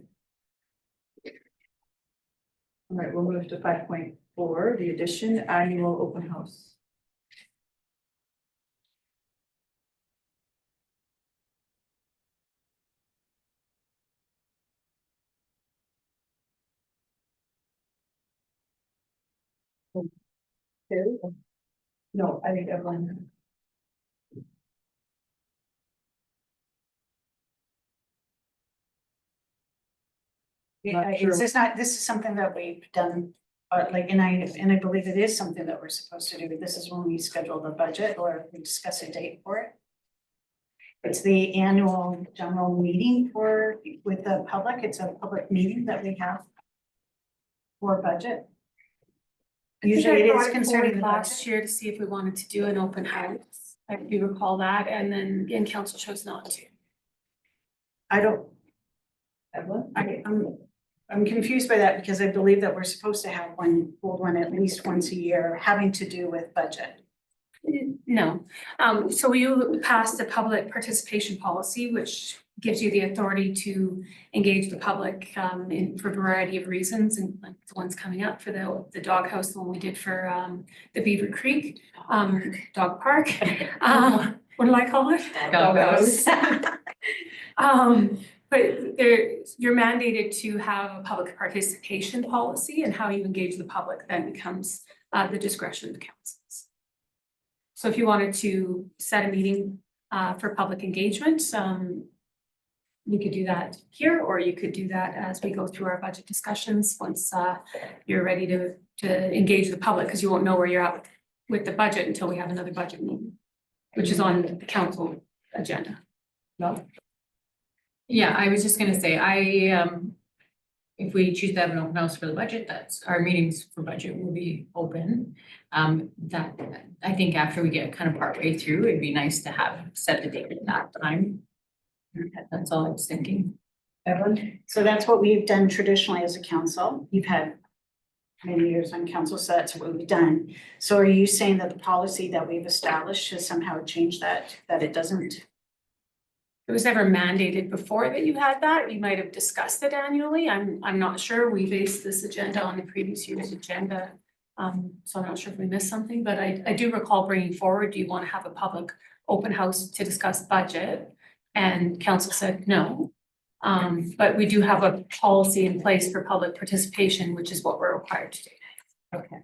All right, we'll move to 5.4, the addition annual open house. Carrie? No, I think Evelyn. Not Is sure. this is something that we've done, and I believe it is something that we're supposed to do. This is when we schedule the budget or we discuss a date for it. It's the annual general meeting with the public. It's a public meeting that we have for budget. Usually it is concerning the last budget. year to see if we wanted to do an open house. If you recall that, and then again, council chose not to. I don't, Evelyn? I'm confused by that because I believe that we're supposed to have hold one at least once a year having to do with budget. No, so you passed a public participation policy, which gives you the authority to engage the public for a variety of reasons, and like the ones coming up for the doghouse, the one we did for the Beaver Creek dog park. What do I call it? Doghouse. But you're mandated to have a public participation policy, and how you engage the public then becomes the discretion of the councils. So if you wanted to set a meeting for public engagement, you could do that here, or you could do that as we go through our budget discussions, once you're ready to engage the public, because you won't know where you're at with the budget until we have another budget meeting, which is on the council agenda. No? Yeah, I was just gonna say, if we choose to have an open house for the budget, that's, our meetings for budget will be open. That, I think after we get kind of partway through, it'd be nice to have set the date at that time. That's all I was thinking. Evelyn? So that's what we've done traditionally as a council. You've had many years on council, so that's what we've done. So are you saying that the policy that we've established has somehow changed that it doesn't? It was never mandated before that you had that. You might have discussed it annually. I'm not sure. We based this agenda on the previous year's agenda. So I'm not sure if we missed something, but I do recall bringing forward, do you want to have a public open house to discuss budget? And council said no. But we do have a policy in place for public participation, which is what we're required to do. Okay.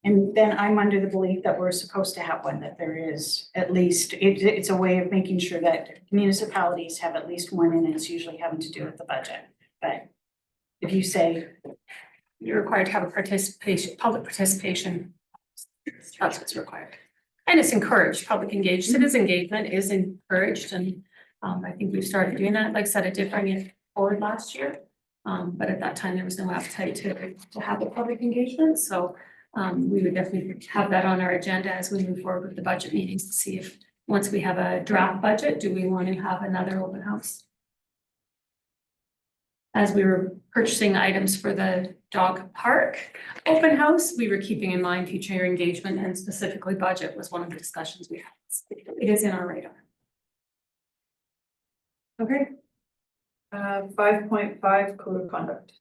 And then I'm under the belief that we're supposed to have one, that there is at least, it's a way of making sure that municipalities have at least one, and it's usually having to do with the budget. But if you say, You're required to have a public participation. That's what's required. And it's encouraged, citizen engagement is encouraged, and I think we've started doing that. Like I said, I did bring it forward last year. But at that time, there was no appetite to have a public engagement, so we would definitely have that on our agenda as we move forward with the budget meetings to see if, once we have a draft budget, do we want to have another open house? As we were purchasing items for the dog park open house, we were keeping in mind future engagement, and specifically budget was one of the discussions we had. It is in our radar. Okay. 5.5 code of conduct.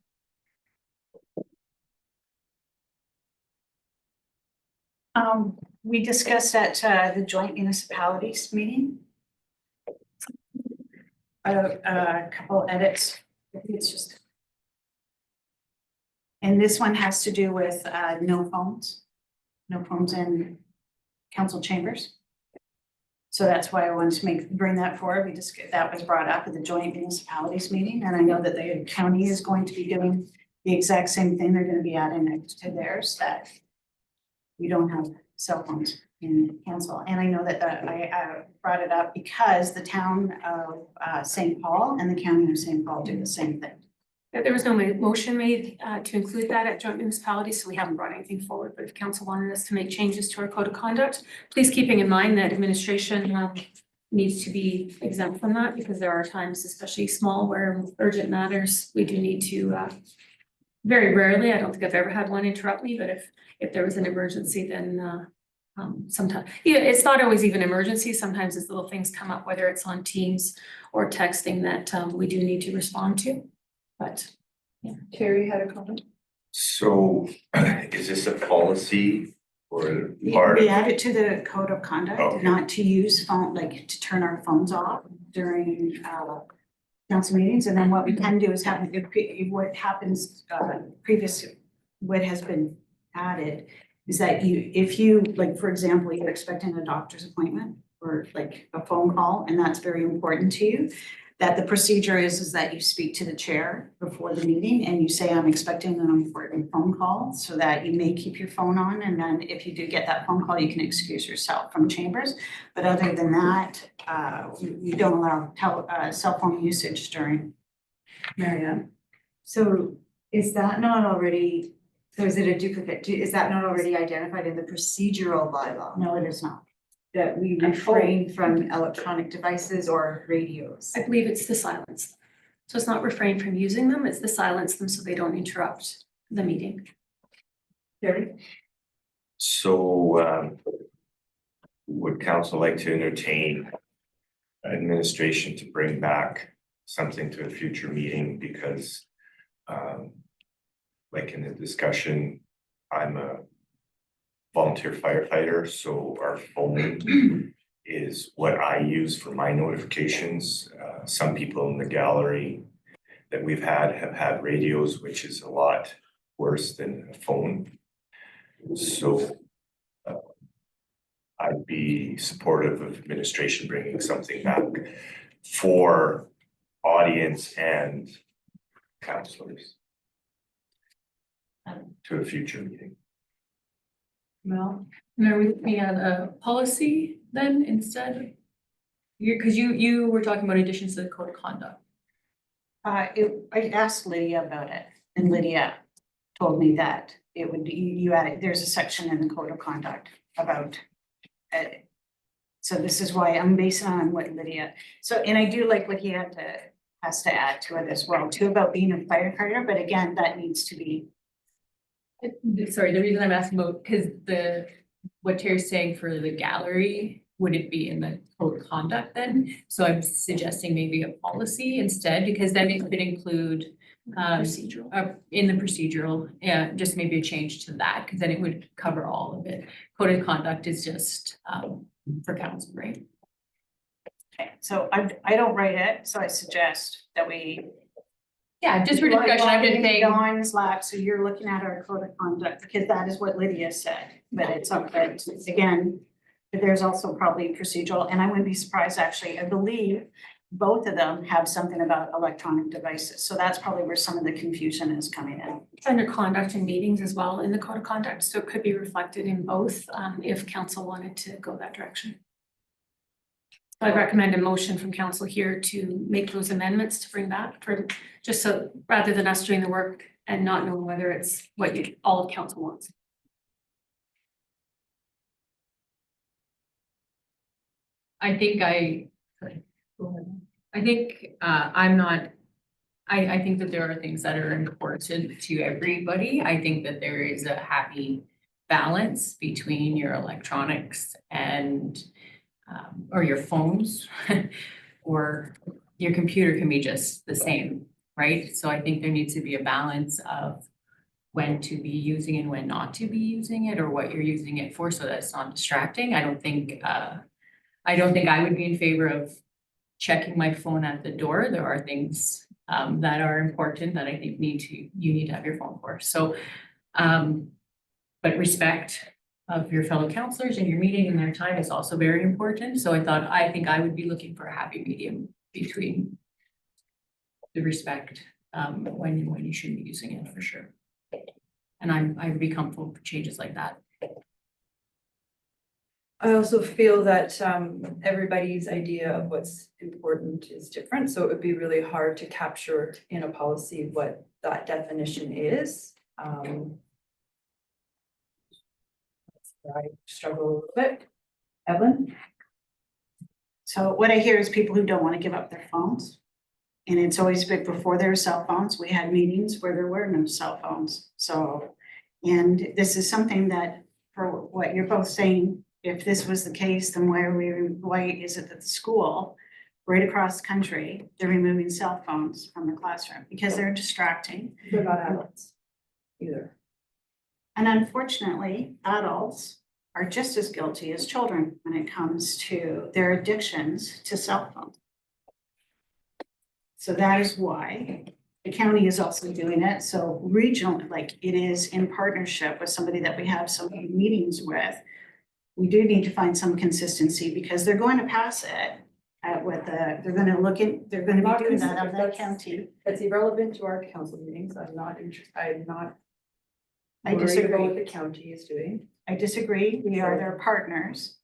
we discussed at the joint municipalities meeting. A couple edits, I think it's just. And this one has to do with no phones in council chambers. So that's why I wanted to bring that forward. That was brought up at the joint municipalities meeting, and I know that the county is going to be doing the exact same thing. They're gonna be adding it to theirs, that we don't have cell phones in council. And I know that I brought it up because the town of St. Paul and the county of St. Paul do the same thing. There was no motion made to include that at joint municipalities, so we haven't brought anything forward. But if council wanted us to make changes to our code of conduct, please keeping in mind that administration needs to be exempt from that, because there are times, especially small, where urgent matters, we do need to, very rarely, I don't think I've ever had one interrupt me, but if there was an emergency, then sometimes, yeah, it's not always even emergency. Sometimes it's little things come up, whether it's on Teams or texting, that we do need to respond to. But Terry had a comment. So is this a policy or part We of? add it to the code of conduct, Okay. not to use phone, like to turn our phones off during council meetings. And then what we can do is have, what happens what has been added is that if you, like, for example, you're expecting a doctor's appointment or like a phone call, and that's very important to you, that the procedure is that you speak to the chair before the meeting and you say, I'm expecting an important phone call, so that you may keep your phone on. And then if you do get that phone call, you can excuse yourself from chambers. But other than that, you don't allow cell phone usage during. Marianne. So is that not already, so is it a duplicate? Is that not already identified in the procedural bylaw? No, it is not. That we refrain from electronic devices or radios? I believe it's to silence them. So it's not refrain from using them, it's to silence them so they don't interrupt the meeting. Terry. So would council like to entertain administration to bring back something to a future meeting? Because like in the discussion, I'm a volunteer firefighter, so our phone is what I use for my notifications. Some people in the gallery that we've had have had radios, which is a lot worse than a phone. So I'd be supportive of administration bringing something back for audience and councilors to a future meeting. Mel. And are we looking at a policy then instead? Because you were talking about additions to the code of conduct. I asked Lydia about it, and Lydia told me that it would, you added, there's a section in the code of conduct about it. So this is why I'm basing on what Lydia, so, and I do like what he has to add to it as well, too, about being a firefighter, but again, that needs to be. Sorry, the reason I'm asking about, because what Terry's saying for the gallery, would it be in the code of conduct then? So I'm suggesting maybe a policy instead, because then it could include Procedural. in the procedural, yeah, just maybe a change to that, because then it would cover all of it. Code of conduct is just for council, right? Okay, so I don't write it, so I suggest that we. Yeah, just for discussion, I'm just saying. Dawn's lap, so you're looking at our code of conduct, because that is what Lydia said, but it's okay, again. But there's also probably procedural, and I wouldn't be surprised, actually, I believe both of them have something about electronic devices, so that's probably where some of the confusion is coming in. Under conduct and meetings as well in the code of conduct, so it could be reflected in both, if council wanted to go that direction. So I'd recommend a motion from council here to make those amendments to bring back for, just so, rather than us doing the work and not knowing whether it's what all of council wants. I think I'm not, I think that there are things that are important to everybody. I think that there is a happy balance between your electronics and or your phones or your computer can be just the same, right? So I think there needs to be a balance of when to be using and when not to be using it, or what you're using it for, so that it's not distracting. I don't think I would be in favor of checking my phone at the door. There are things that are important that I think you need to have your phone for. So, but respect of your fellow counselors and your meeting and their time is also very important. So I think I would be looking for a happy medium between the respect when you shouldn't be using it, for sure. And I would be comfortable with changes like that. I also feel that everybody's idea of what's important is different, so it would be really hard to capture in a policy what that definition is. I struggle a little bit. Evelyn? So what I hear is people who don't want to give up their phones. And it's always been before there were cell phones, we had meetings where there were no cell phones. So, and this is something that, for what you're both saying, if this was the case, then why is it that the school right across the country, they're removing cell phones from the classroom because they're distracting. They're not adults either. And unfortunately, adults are just as guilty as children when it comes to their addictions to cell phones. So that is why the county is also doing it. So regional, like it is in partnership with somebody that we have so many meetings with. We do need to find some consistency because they're going to pass it at what they're going to they're going to be doing that on that county. It's irrelevant to our council meetings. I'm not I worried disagree. about what the county is doing. I disagree. We are their partners.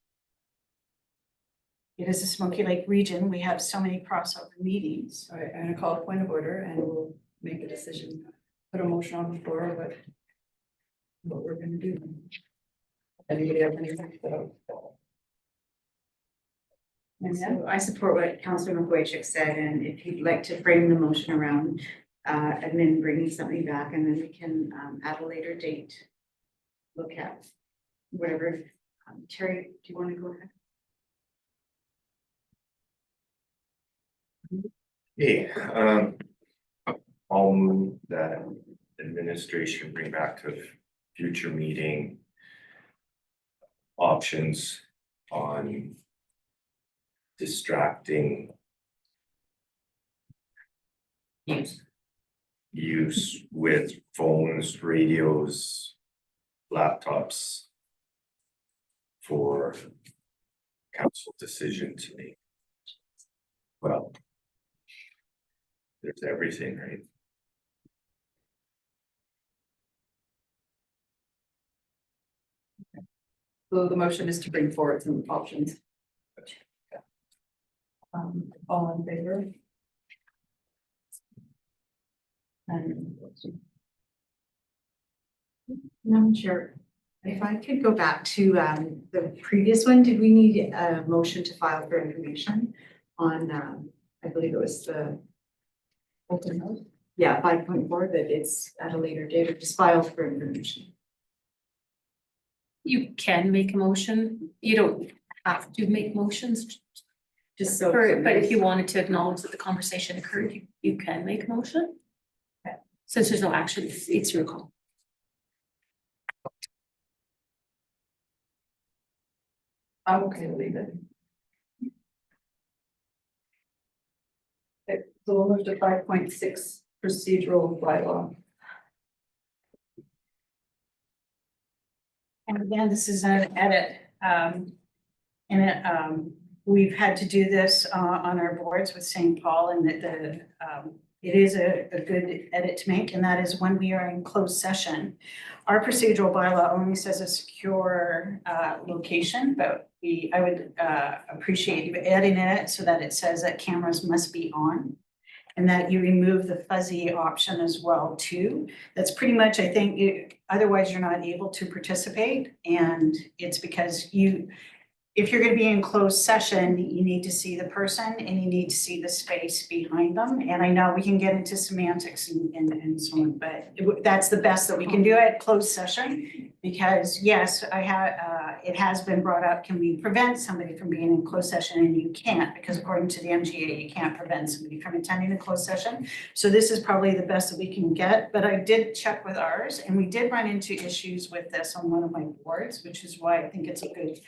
It is a Smoky Lake region. We have so many crossover meetings. All right, I'm gonna call a point of order and we'll make a decision, put a motion on the floor of what we're gonna do. Anybody have anything to say? And so I support what Councilor McWaychuk said, and if you'd like to frame the motion around admin bringing something back, and then we can at a later date look at whatever. Terry, do you want to go ahead? Hey, I'll move that administration bring back to future meeting options on distracting use with phones, radios, laptops for council decision to make. Well, there's everything, right? So the motion is to bring forward some options. All in favor? Madam Chair, if I could go back to the previous one, did we need a motion to file for information on, I believe it was the Bolton Road? Yeah, 5.4, that it's at a later date or just filed for information. You can make a motion. You don't have to make motions. Just so. But if you wanted to acknowledge that the conversation occurred, you can make a motion. Since there's no action, it's your call. I'm okay to leave it. Okay, so we'll move to 5.6 procedural bylaw. And again, this is an edit. We've had to do this on our boards with St. Paul, and it is a good edit to make, and that is when we are in closed session. Our procedural bylaw only says a secure location, but I would appreciate you adding it so that it says that cameras must be on. And that you remove the fuzzy option as well too. That's pretty much, I think, otherwise you're not able to participate. And it's because if you're gonna be in closed session, you need to see the person and you need to see the space behind them. And I know we can get into semantics and so on, but that's the best that we can do at closed session. Because yes, it has been brought up, can we prevent somebody from being in closed session? And you can't, because according to the MGA, you can't prevent somebody from attending a closed session. So this is probably the best that we can get, but I did check with ours and we did run into issues with this on one of my boards, which is why I think it's a good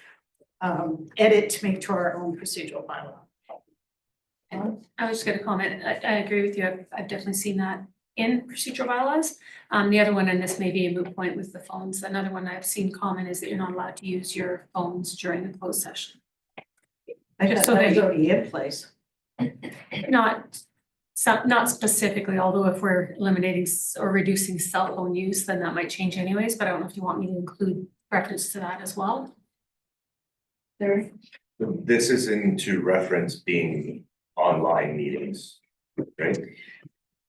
edit to make to our own procedural bylaw. I was just gonna comment, I agree with you, I've definitely seen that in procedural bylaws. The other one, and this may be a moot point with the phones, another one I've seen common is that you're not allowed to use your phones during the closed session. Just so that already in place. Not specifically, although if we're eliminating or reducing cell phone use, then that might change anyways, but I don't know if you want me to include reference to that as well. There. This is into reference being online meetings, right?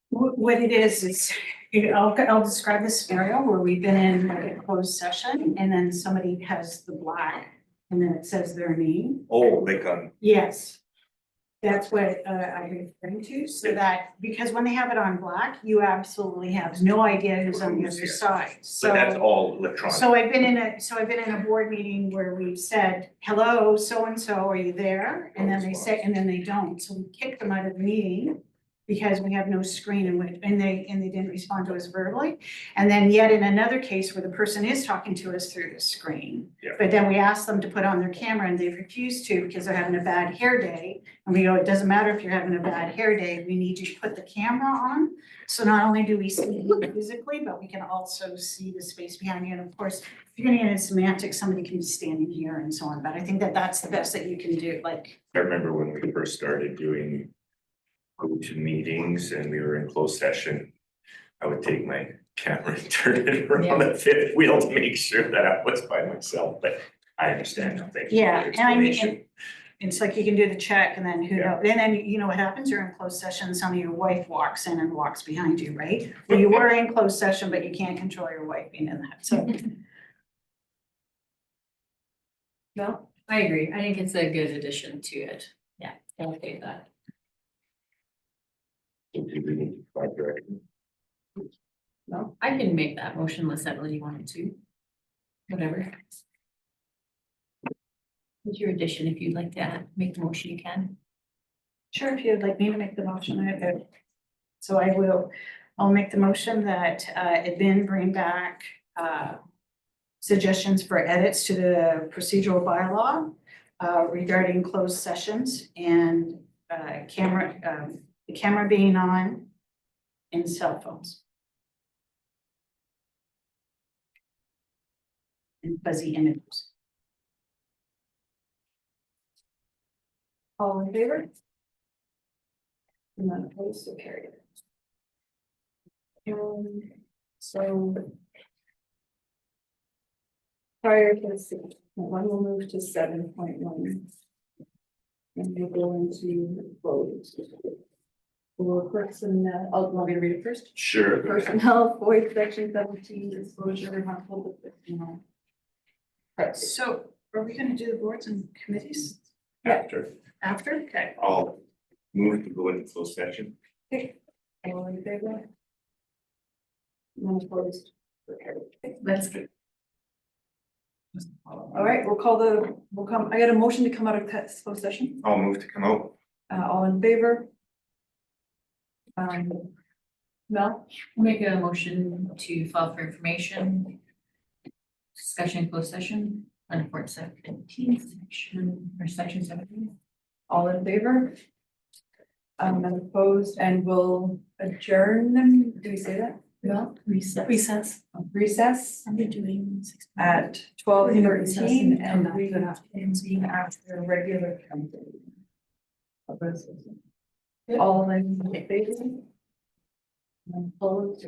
What it is, I'll describe the scenario where we've been in like a closed session and then somebody has the black and then it says their name. Oh, like Yes. That's what I'm referring to, so that, because when they have it on black, you absolutely have no idea who's on the other side, so. but that's all electronic. So I've been in a board meeting where we've said, hello, so-and-so, are you there? And then they say, and then they don't, so we kick them out of the meeting because we have no screen and they didn't respond to us verbally. And then yet in another case where the person is talking to us through the screen. Yeah. But then we ask them to put on their camera and they've refused to because they're having a bad hair day. And we go, it doesn't matter if you're having a bad hair day, we need you to put the camera on. So not only do we see you physically, but we can also see the space behind you. And of course, if you're gonna get into semantics, somebody can be standing here and so on. But I think that that's the best that you can do, like. I remember when we first started doing to meetings and we were in closed session, I would take my camera and turn it around the fifth wheel to make sure that I was by myself, but I understand now, thank you. Yeah, for the and I mean, explanation. it's like you can do the check and then who Yeah. knows, and then you know what happens, you're in closed session, some of your wife walks in and walks behind you, right? Well, you were in closed session, but you can't control your wife being in that, so. No, I agree. I think it's a good addition to it. Yeah, I'll take that. Do we need to find direction? No, I can make that motion unless Emily wanted to. Whatever. What's your addition? If you'd like to make the motion, you can. Sure, if you'd like me to make the motion, I have. So I'll make the motion that Admin bring back suggestions for edits to the procedural bylaw regarding closed sessions and the camera being on and cell phones. And fuzzy images. All in favor? None opposed, so carried. So. Prior to 6.1, we'll move to 7.1. And we'll go into closed For personnel, oh, want me to read it first? Sure. Personnel, Floyd, section 17, disclosure, harmful to personnel. So are we gonna do the boards and committees After, after? Okay. I'll move to go into closed session. All in favor? None opposed? That's good. All right, we'll come, I got a motion to come out of closed session, I'll move to come out. all in favor? Mel, Make a motion to file for information. Discussion closed session, under Fort 17, section 17. all in favor? None opposed, and we'll adjourn them, do we say that? No, recess. Recess Are we doing? at 12:13 and we will convene after regular company. All in favor? Opposed?